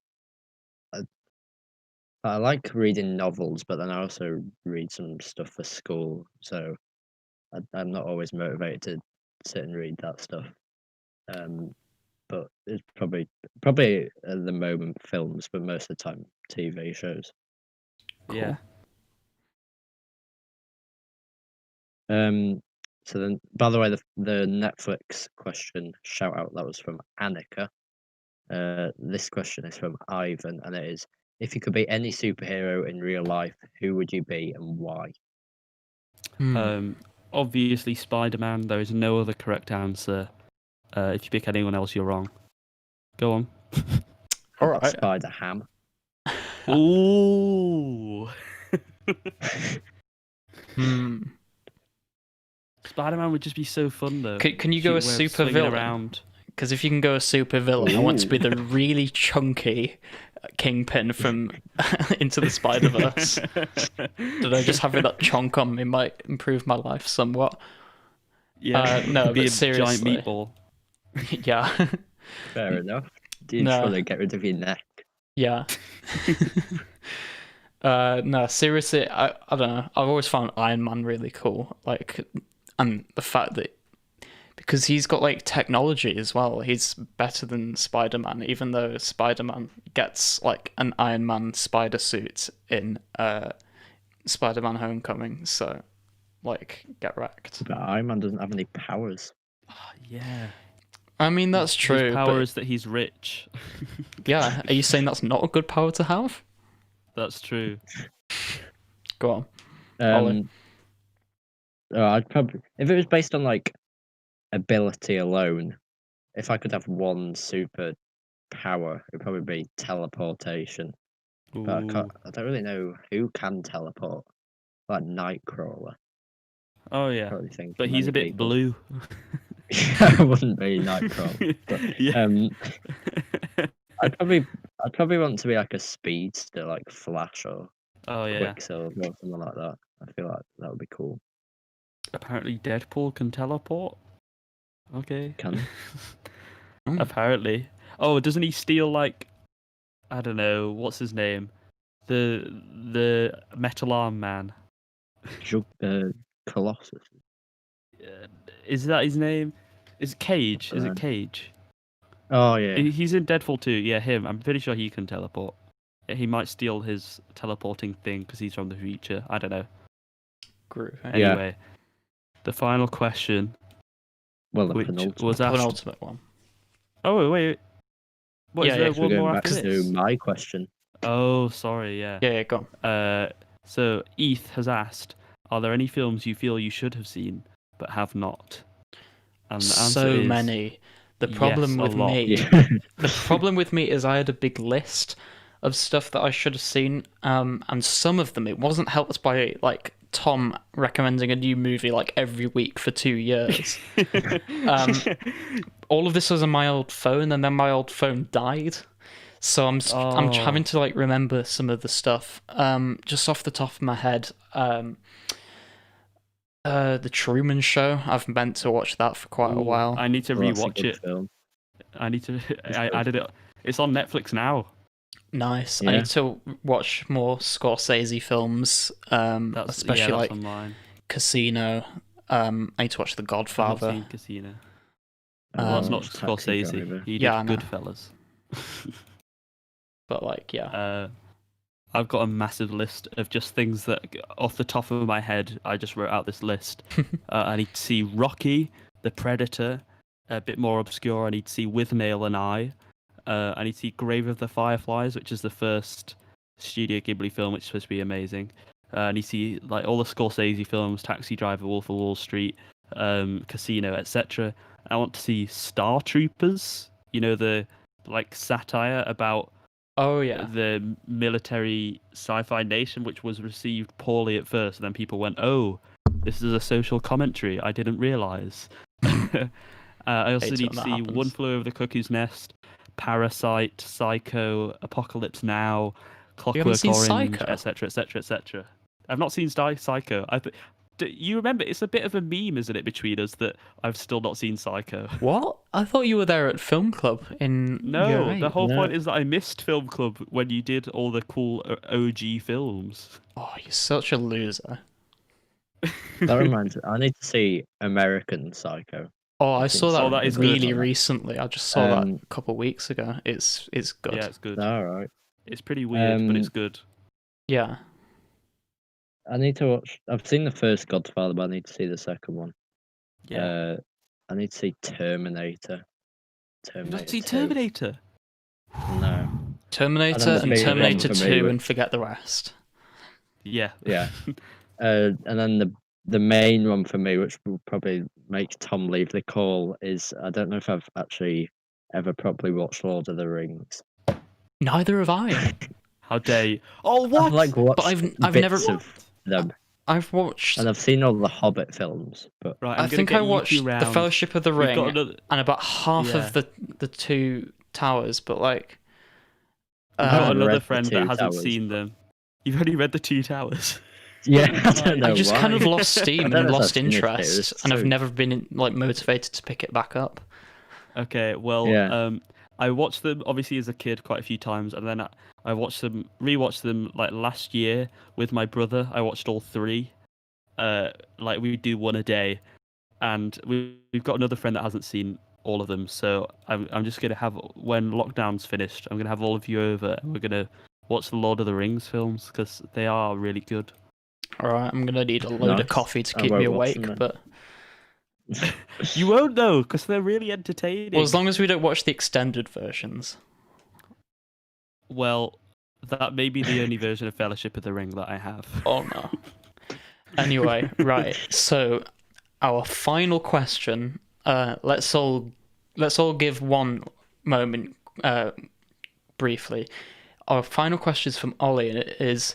I, I like reading novels, but then I also read some stuff for school, so I'm not always motivated to sit and read that stuff. But it's probably at the moment films, but most of the time TV shows. Yeah. So then, by the way, the Netflix question shout out that was from Annika. This question is from Ivan, and it is: if you could be any superhero in real life, who would you be and why? Obviously, Spider-Man. There is no other correct answer. If you pick anyone else, you're wrong. Go on. All right. Spider-Ham. Ooh. Spider-Man would just be so fun, though. Can you go a super villain? Because if you can go a super villain, I want to be the really chunky Kingpin from Into the Spider-Verse. Did I just having that chunk on me might improve my life somewhat? Yeah, no, be but a seriously. giant meatball. Yeah. Fair enough. Do you just want to get rid of your neck? Yeah. No, seriously, I don't know. I've always found Iron Man really cool. Like, and the fact that because he's got like technology as well, he's better than Spider-Man, even though Spider-Man gets like an Iron Man spider suit in Spider-Man Homecoming. So, like, get wrecked. But Iron Man doesn't have any powers. Yeah. I mean, that's true. His power is that he's rich. Yeah. Are you saying that's not a good power to have? That's true. Go on. I'd probably, if it was based on like ability alone, if I could have one super power, it'd probably be teleportation. But I don't really know who can teleport. Like Nightcrawler. Oh yeah. Probably think But he's a bit blue. I wouldn't be Nightcrawler. But, Yeah. I'd probably want to be like a speedster, like Flash or Quicksilver or something like that. I feel like that would be cool. Apparently, Deadpool can teleport. Okay. Can? Apparently. Oh, doesn't he steal like? I don't know. What's his name? The metal arm man. Colossus. Is that his name? Is it Cage? Is it Cage? Oh yeah. He's in Deadpool 2. Yeah, him. I'm pretty sure he can teleport. He might steal his teleporting thing because he's from the future. I don't know. Anyway, the final question. Well, the which penultimate. was asked... penultimate one. Oh wait. What is there one we're more going after back this? to my question. Oh, sorry. Yeah. Yeah, go on. So Eth has asked, "Are there any films you feel you should have seen but have not?" And the answer so is many. The problem with me, the problem with me is I had a big list of stuff that I should have seen, and some of them it wasn't helped by like Tom recommending a new movie like every week for 2 years. All of this was on my old phone, and then my old phone died, so I'm having to like remember some of the stuff. Just off the top of my head, The Truman Show. I've meant to watch that for quite a while. I need to rewatch it. Film. I need to. I added it. It's on Netflix now. Nice. Yeah. I need to watch more Scorsese films, especially like online. Casino. I need to watch The Godfather. I've not seen Casino. Well, that's not Scorsese. He did Goodfellas. But like, yeah. I've got a massive list of just things that, off the top of my head, I just wrote out this list. I need to see Rocky, The Predator, a bit more obscure. I need to see With Nail and I need to see Grave of the Fireflies, which is the first Studio Ghibli film, which is supposed to be amazing. I need to see like all the Scorsese films, Taxi Driver, Wolf of Wall Street, Casino, etc. I want to see Star Troopers, you know, the like satire about the military sci-fi nation, which was received poorly at first, and then people went, "Oh, this is a social commentary. I didn't realize." I also need to see One Flew Over the Cuckoo's Nest, Parasite, Psycho, Apocalypse Now, Clockwork Orange, etc., etc., etc. I've not seen Psycho. You remember, it's a bit of a meme, isn't it, between us that I've still not seen Psycho. What? I thought you were there at Film Club in No, the whole point is that I missed Film Club when you did all the cool OG films. Oh, you're such a loser. That reminds me, I need to see American Psycho. Oh, I saw that is really recently. I just saw that a couple of weeks ago. It's good. Yeah, it's good. All right. It's pretty weird, but it's good. Yeah. I need to watch. I've seen the first Godfather, but I need to see the second one. Yeah. I need to see Terminator. Terminator. You see Terminator? No. Terminator And then and the Terminator big one for me 2 was- and forget the rest. Yeah. Yeah. And then the main one for me, which will probably make Tom leave the call, is I don't know if I've actually ever properly watched Lord of the Rings. Neither have I. How dare you? Oh, what? I've like watched I've bits never- of them, I've watched. and I've seen all the Hobbit films, but Right, I I'm gonna think get I you watched two The round. Fellowship of the We've Ring got another... and about half Yeah. of the Two Towers, but like. I've I got haven't read another the friend Two that hasn't Towers, seen them. You've only read the Two Towers. yeah, I don't know I just kind of why. lost steam I don't and know if lost I've finished it, it interest, was and I've so- never been like motivated to pick it back up. Okay, well, Yeah. I watched them obviously as a kid quite a few times, and then I rewatched them like last year with my brother. I watched all three. Like we do one a day, and we've got another friend that hasn't seen all of them. So I'm just gonna have, when lockdown's finished, I'm gonna have all of you over, and we're gonna watch the Lord of the Rings films because they are really good. All right, I'm gonna need a load of Nice. coffee to I keep me won't watch awake, them but You won't though, because they're really entertaining. well, as long as we don't watch the extended versions. Well, that may be the only version of Fellowship of the Ring that I have. Oh no. Anyway, right. So, our final question. Let's all give one moment briefly. Our final question is from Ollie, and it is,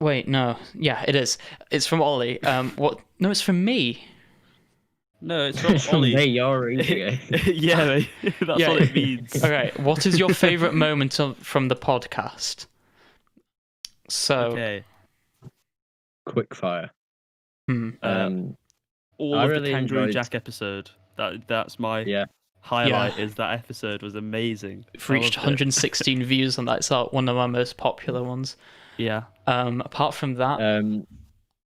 wait, no, yeah, it is. It's from Ollie. What? No, it's from me. No, it's from It's from Ollie. me, you're reading it. Yeah, mate, that's Yeah. what it means. Okay, what is your favorite moment from the podcast? So, Okay. Quick fire. All I of really the Kangaroo enjoyed- Jack episode. That's my Yeah. highlight. Yeah. Is that episode was amazing. we've reached I loved it. 116 views on that. It's like one of our most popular ones. Yeah. Apart from that,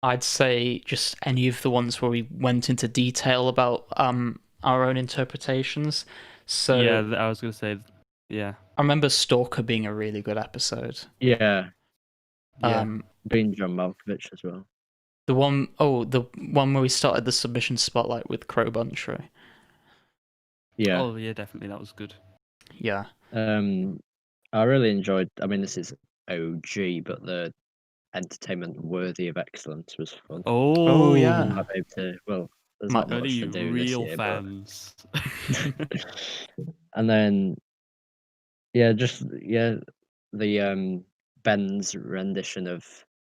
I'd say just any of the ones where we went into detail about our own interpretations. So Yeah, I was gonna say. Yeah. I remember Stalker being a really good episode. Yeah, Yeah. being John Malkovich as well. The one where we started the submission spotlight with Crow Buntry. Yeah. Oh yeah, definitely that was good. Yeah. I really enjoyed. I mean, this is OG, but the entertainment worthy of excellence was fun. Oh, yeah. I'm not able to, well, there's My- not much Only to do real this year, fans. but... And then, the Ben's rendition of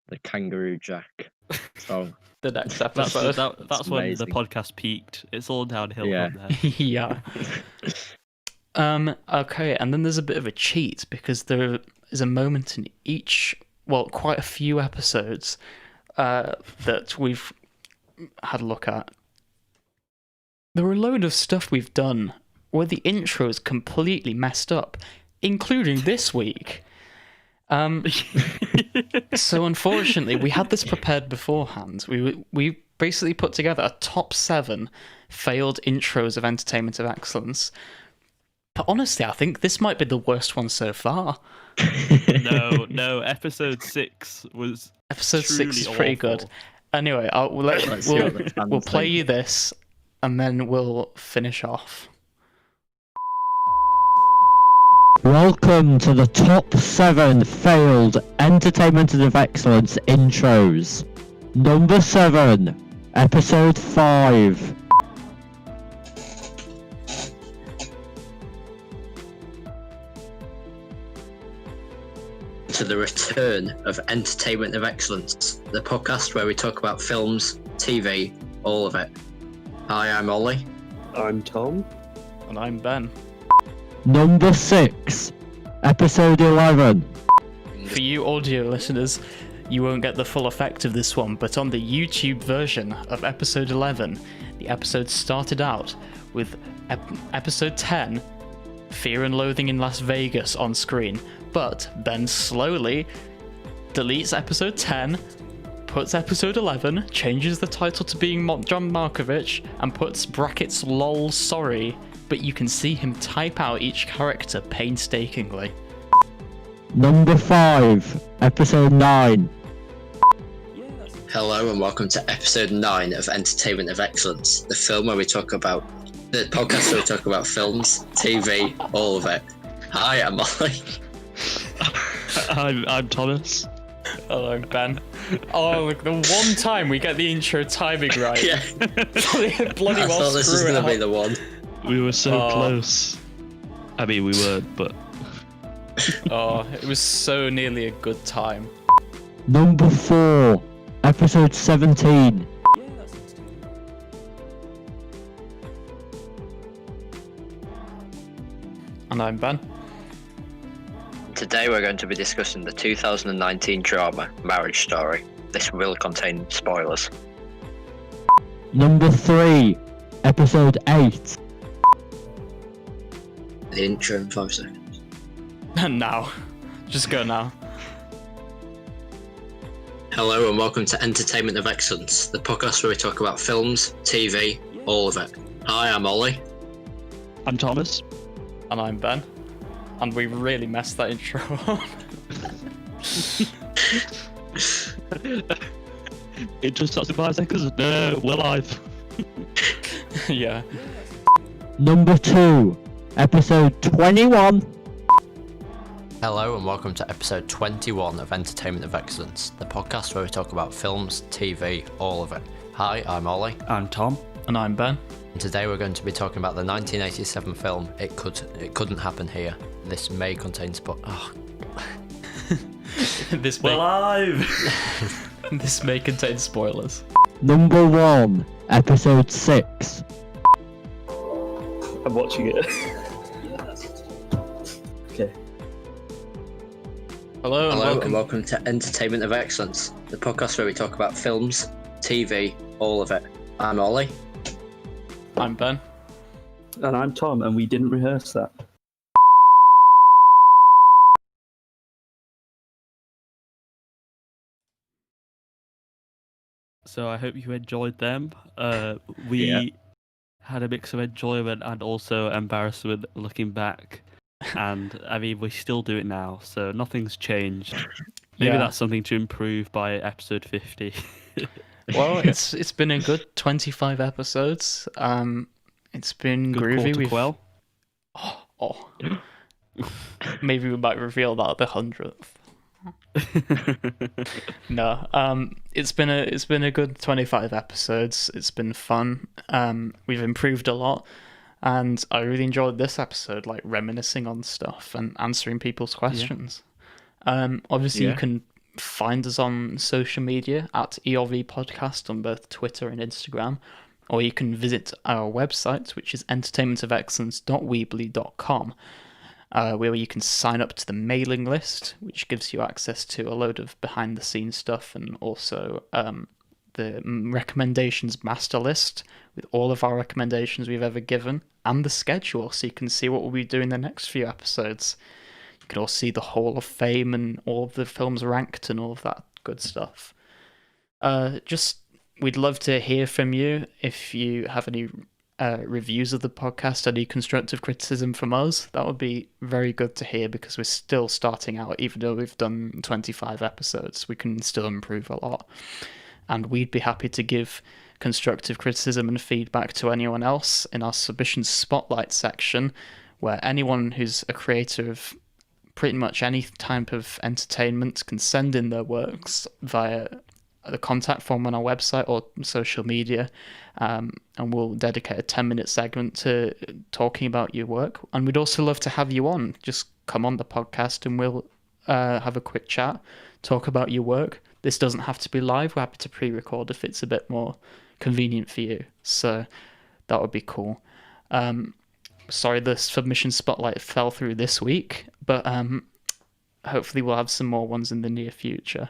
the Kangaroo Jack song. The next That's episode. that's when the amazing. podcast peaked. It's all downhill Yeah. from there. Yeah. Okay, and then there's a bit of a cheat because there is a moment in each, well, quite a few episodes that we've had a look at. There are a load of stuff we've done where the intro is completely messed up, including this week. So unfortunately, we had this prepared beforehand. We basically put together a top 7 failed intros of Entertainment of Excellence. But honestly, I think this might be the worst one so far. No. Episode 6 was Episode 6 is truly pretty awful. good. Anyway, Let's see what the fans we'll play think. you this, and then we'll finish off. Welcome to the top 7 failed Entertainment of Excellence intros. Number 7, episode 5. To the return of Entertainment of Excellence, the podcast where we talk about films, TV, all of it. Hi, I'm Ollie. I'm Tom. And I'm Ben. Number 6, episode 11. For you audio listeners, you won't get the full effect of this one, but on the YouTube version of episode 11, the episode started out with episode 10, Fear and Loathing in Las Vegas, on screen, but Ben slowly deletes episode 10, puts episode 11, changes the title to being John Malkovich, and puts brackets lol sorry, but you can see him type out each character painstakingly. Number 5, episode 9. Hello and welcome to episode 9 of Entertainment of Excellence, the film where we talk about The podcast where we talk about films, TV, all of it. Hi, I'm Ollie. I'm Thomas. Hello, I'm Ben. Oh, look, the one time we get the intro timing right. Yeah. Bloody I well thought this was screw it going to be up. the one. We were so close. I mean, we weren't, but... Oh, it was so nearly a good time. Number 4, episode 17. And I'm Ben. Today we're going to be discussing the 2019 drama Marriage Story. This will contain spoilers. Number 3, episode 8. The intro in 5 seconds. Now. Just go now. Hello and welcome to Entertainment of Excellence, the podcast where we talk about films, TV, all of it. Hi, I'm Ollie. I'm Thomas. And I'm Ben. And we really messed that intro up. It just starts in 5 seconds. No, we're live. Yeah. Number 2, episode 21. Hello and welcome to episode 21 of Entertainment of Excellence, the podcast where we talk about films, TV, all of it. Hi, I'm Ollie. I'm Tom. And I'm Ben. And today we're going to be talking about the 1987 film It Couldn't Happen Here. This may contain This We're may, live! this may contain spoilers. Number 1, episode 6. I'm watching it. Okay. Hello and Hello welcome. and welcome to Entertainment of Excellence, the podcast where we talk about films, TV, all of it. I'm Ollie. I'm Ben. And I'm Tom, and we didn't rehearse that. So I hope you enjoyed them. We had a mix of enjoyment and also embarrassment looking back. And I mean, we still do it now, so nothing's changed. Maybe Yeah. that's something to improve by episode 50. Well, it's been a good 25 episodes. It's been Good groovy. quarter quell. Oh. Maybe we might reveal that at the 100th. No. It's been a good 25 episodes. It's been fun. We've improved a lot, and I really enjoyed this episode, like reminiscing on stuff and answering people's questions. Obviously, you can find us on social media at ERV Podcast on both Twitter and Instagram, or you can visit our website, which is entertainmentofexcellence.weebly.com, where you can sign up to the mailing list, which gives you access to a load of behind-the-scenes stuff, and also the recommendations master list with all of our recommendations we've ever given, and the schedule, so you can see what we'll be doing the next few episodes. You can all see the Hall of Fame and all of the films ranked and all of that good stuff. We'd love to hear from you if you have any reviews of the podcast, any constructive criticism from us. That would be very good to hear, because we're still starting out. Even though we've done 25 episodes, we can still improve a lot. And we'd be happy to give constructive criticism and feedback to anyone else in our submission spotlight section, where anyone who's a creator of pretty much any type of entertainment can send in their works via the contact form on our website or social media, and we'll dedicate a 10-minute segment to talking about your work. And we'd also love to have you on. Just come on the podcast and we'll have a quick chat, talk about your work. This doesn't have to be live. We're happy to pre-record if it's a bit more convenient for you. So that would be cool. Sorry the submission spotlight fell through this week, but hopefully we'll have some more ones in the near future.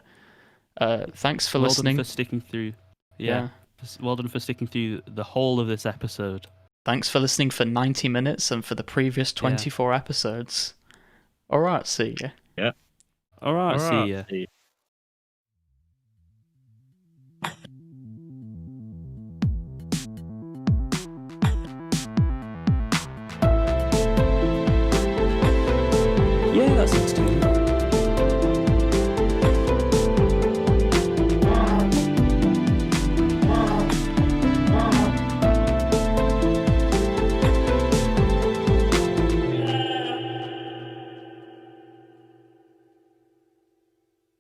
Thanks for listening. Well done for sticking through. Yeah. Well done for sticking through the whole of this episode. Thanks for listening for 90 minutes and for the previous 24 episodes. All right, see you. Yeah. All right, see ya. Yeah, that sounds good.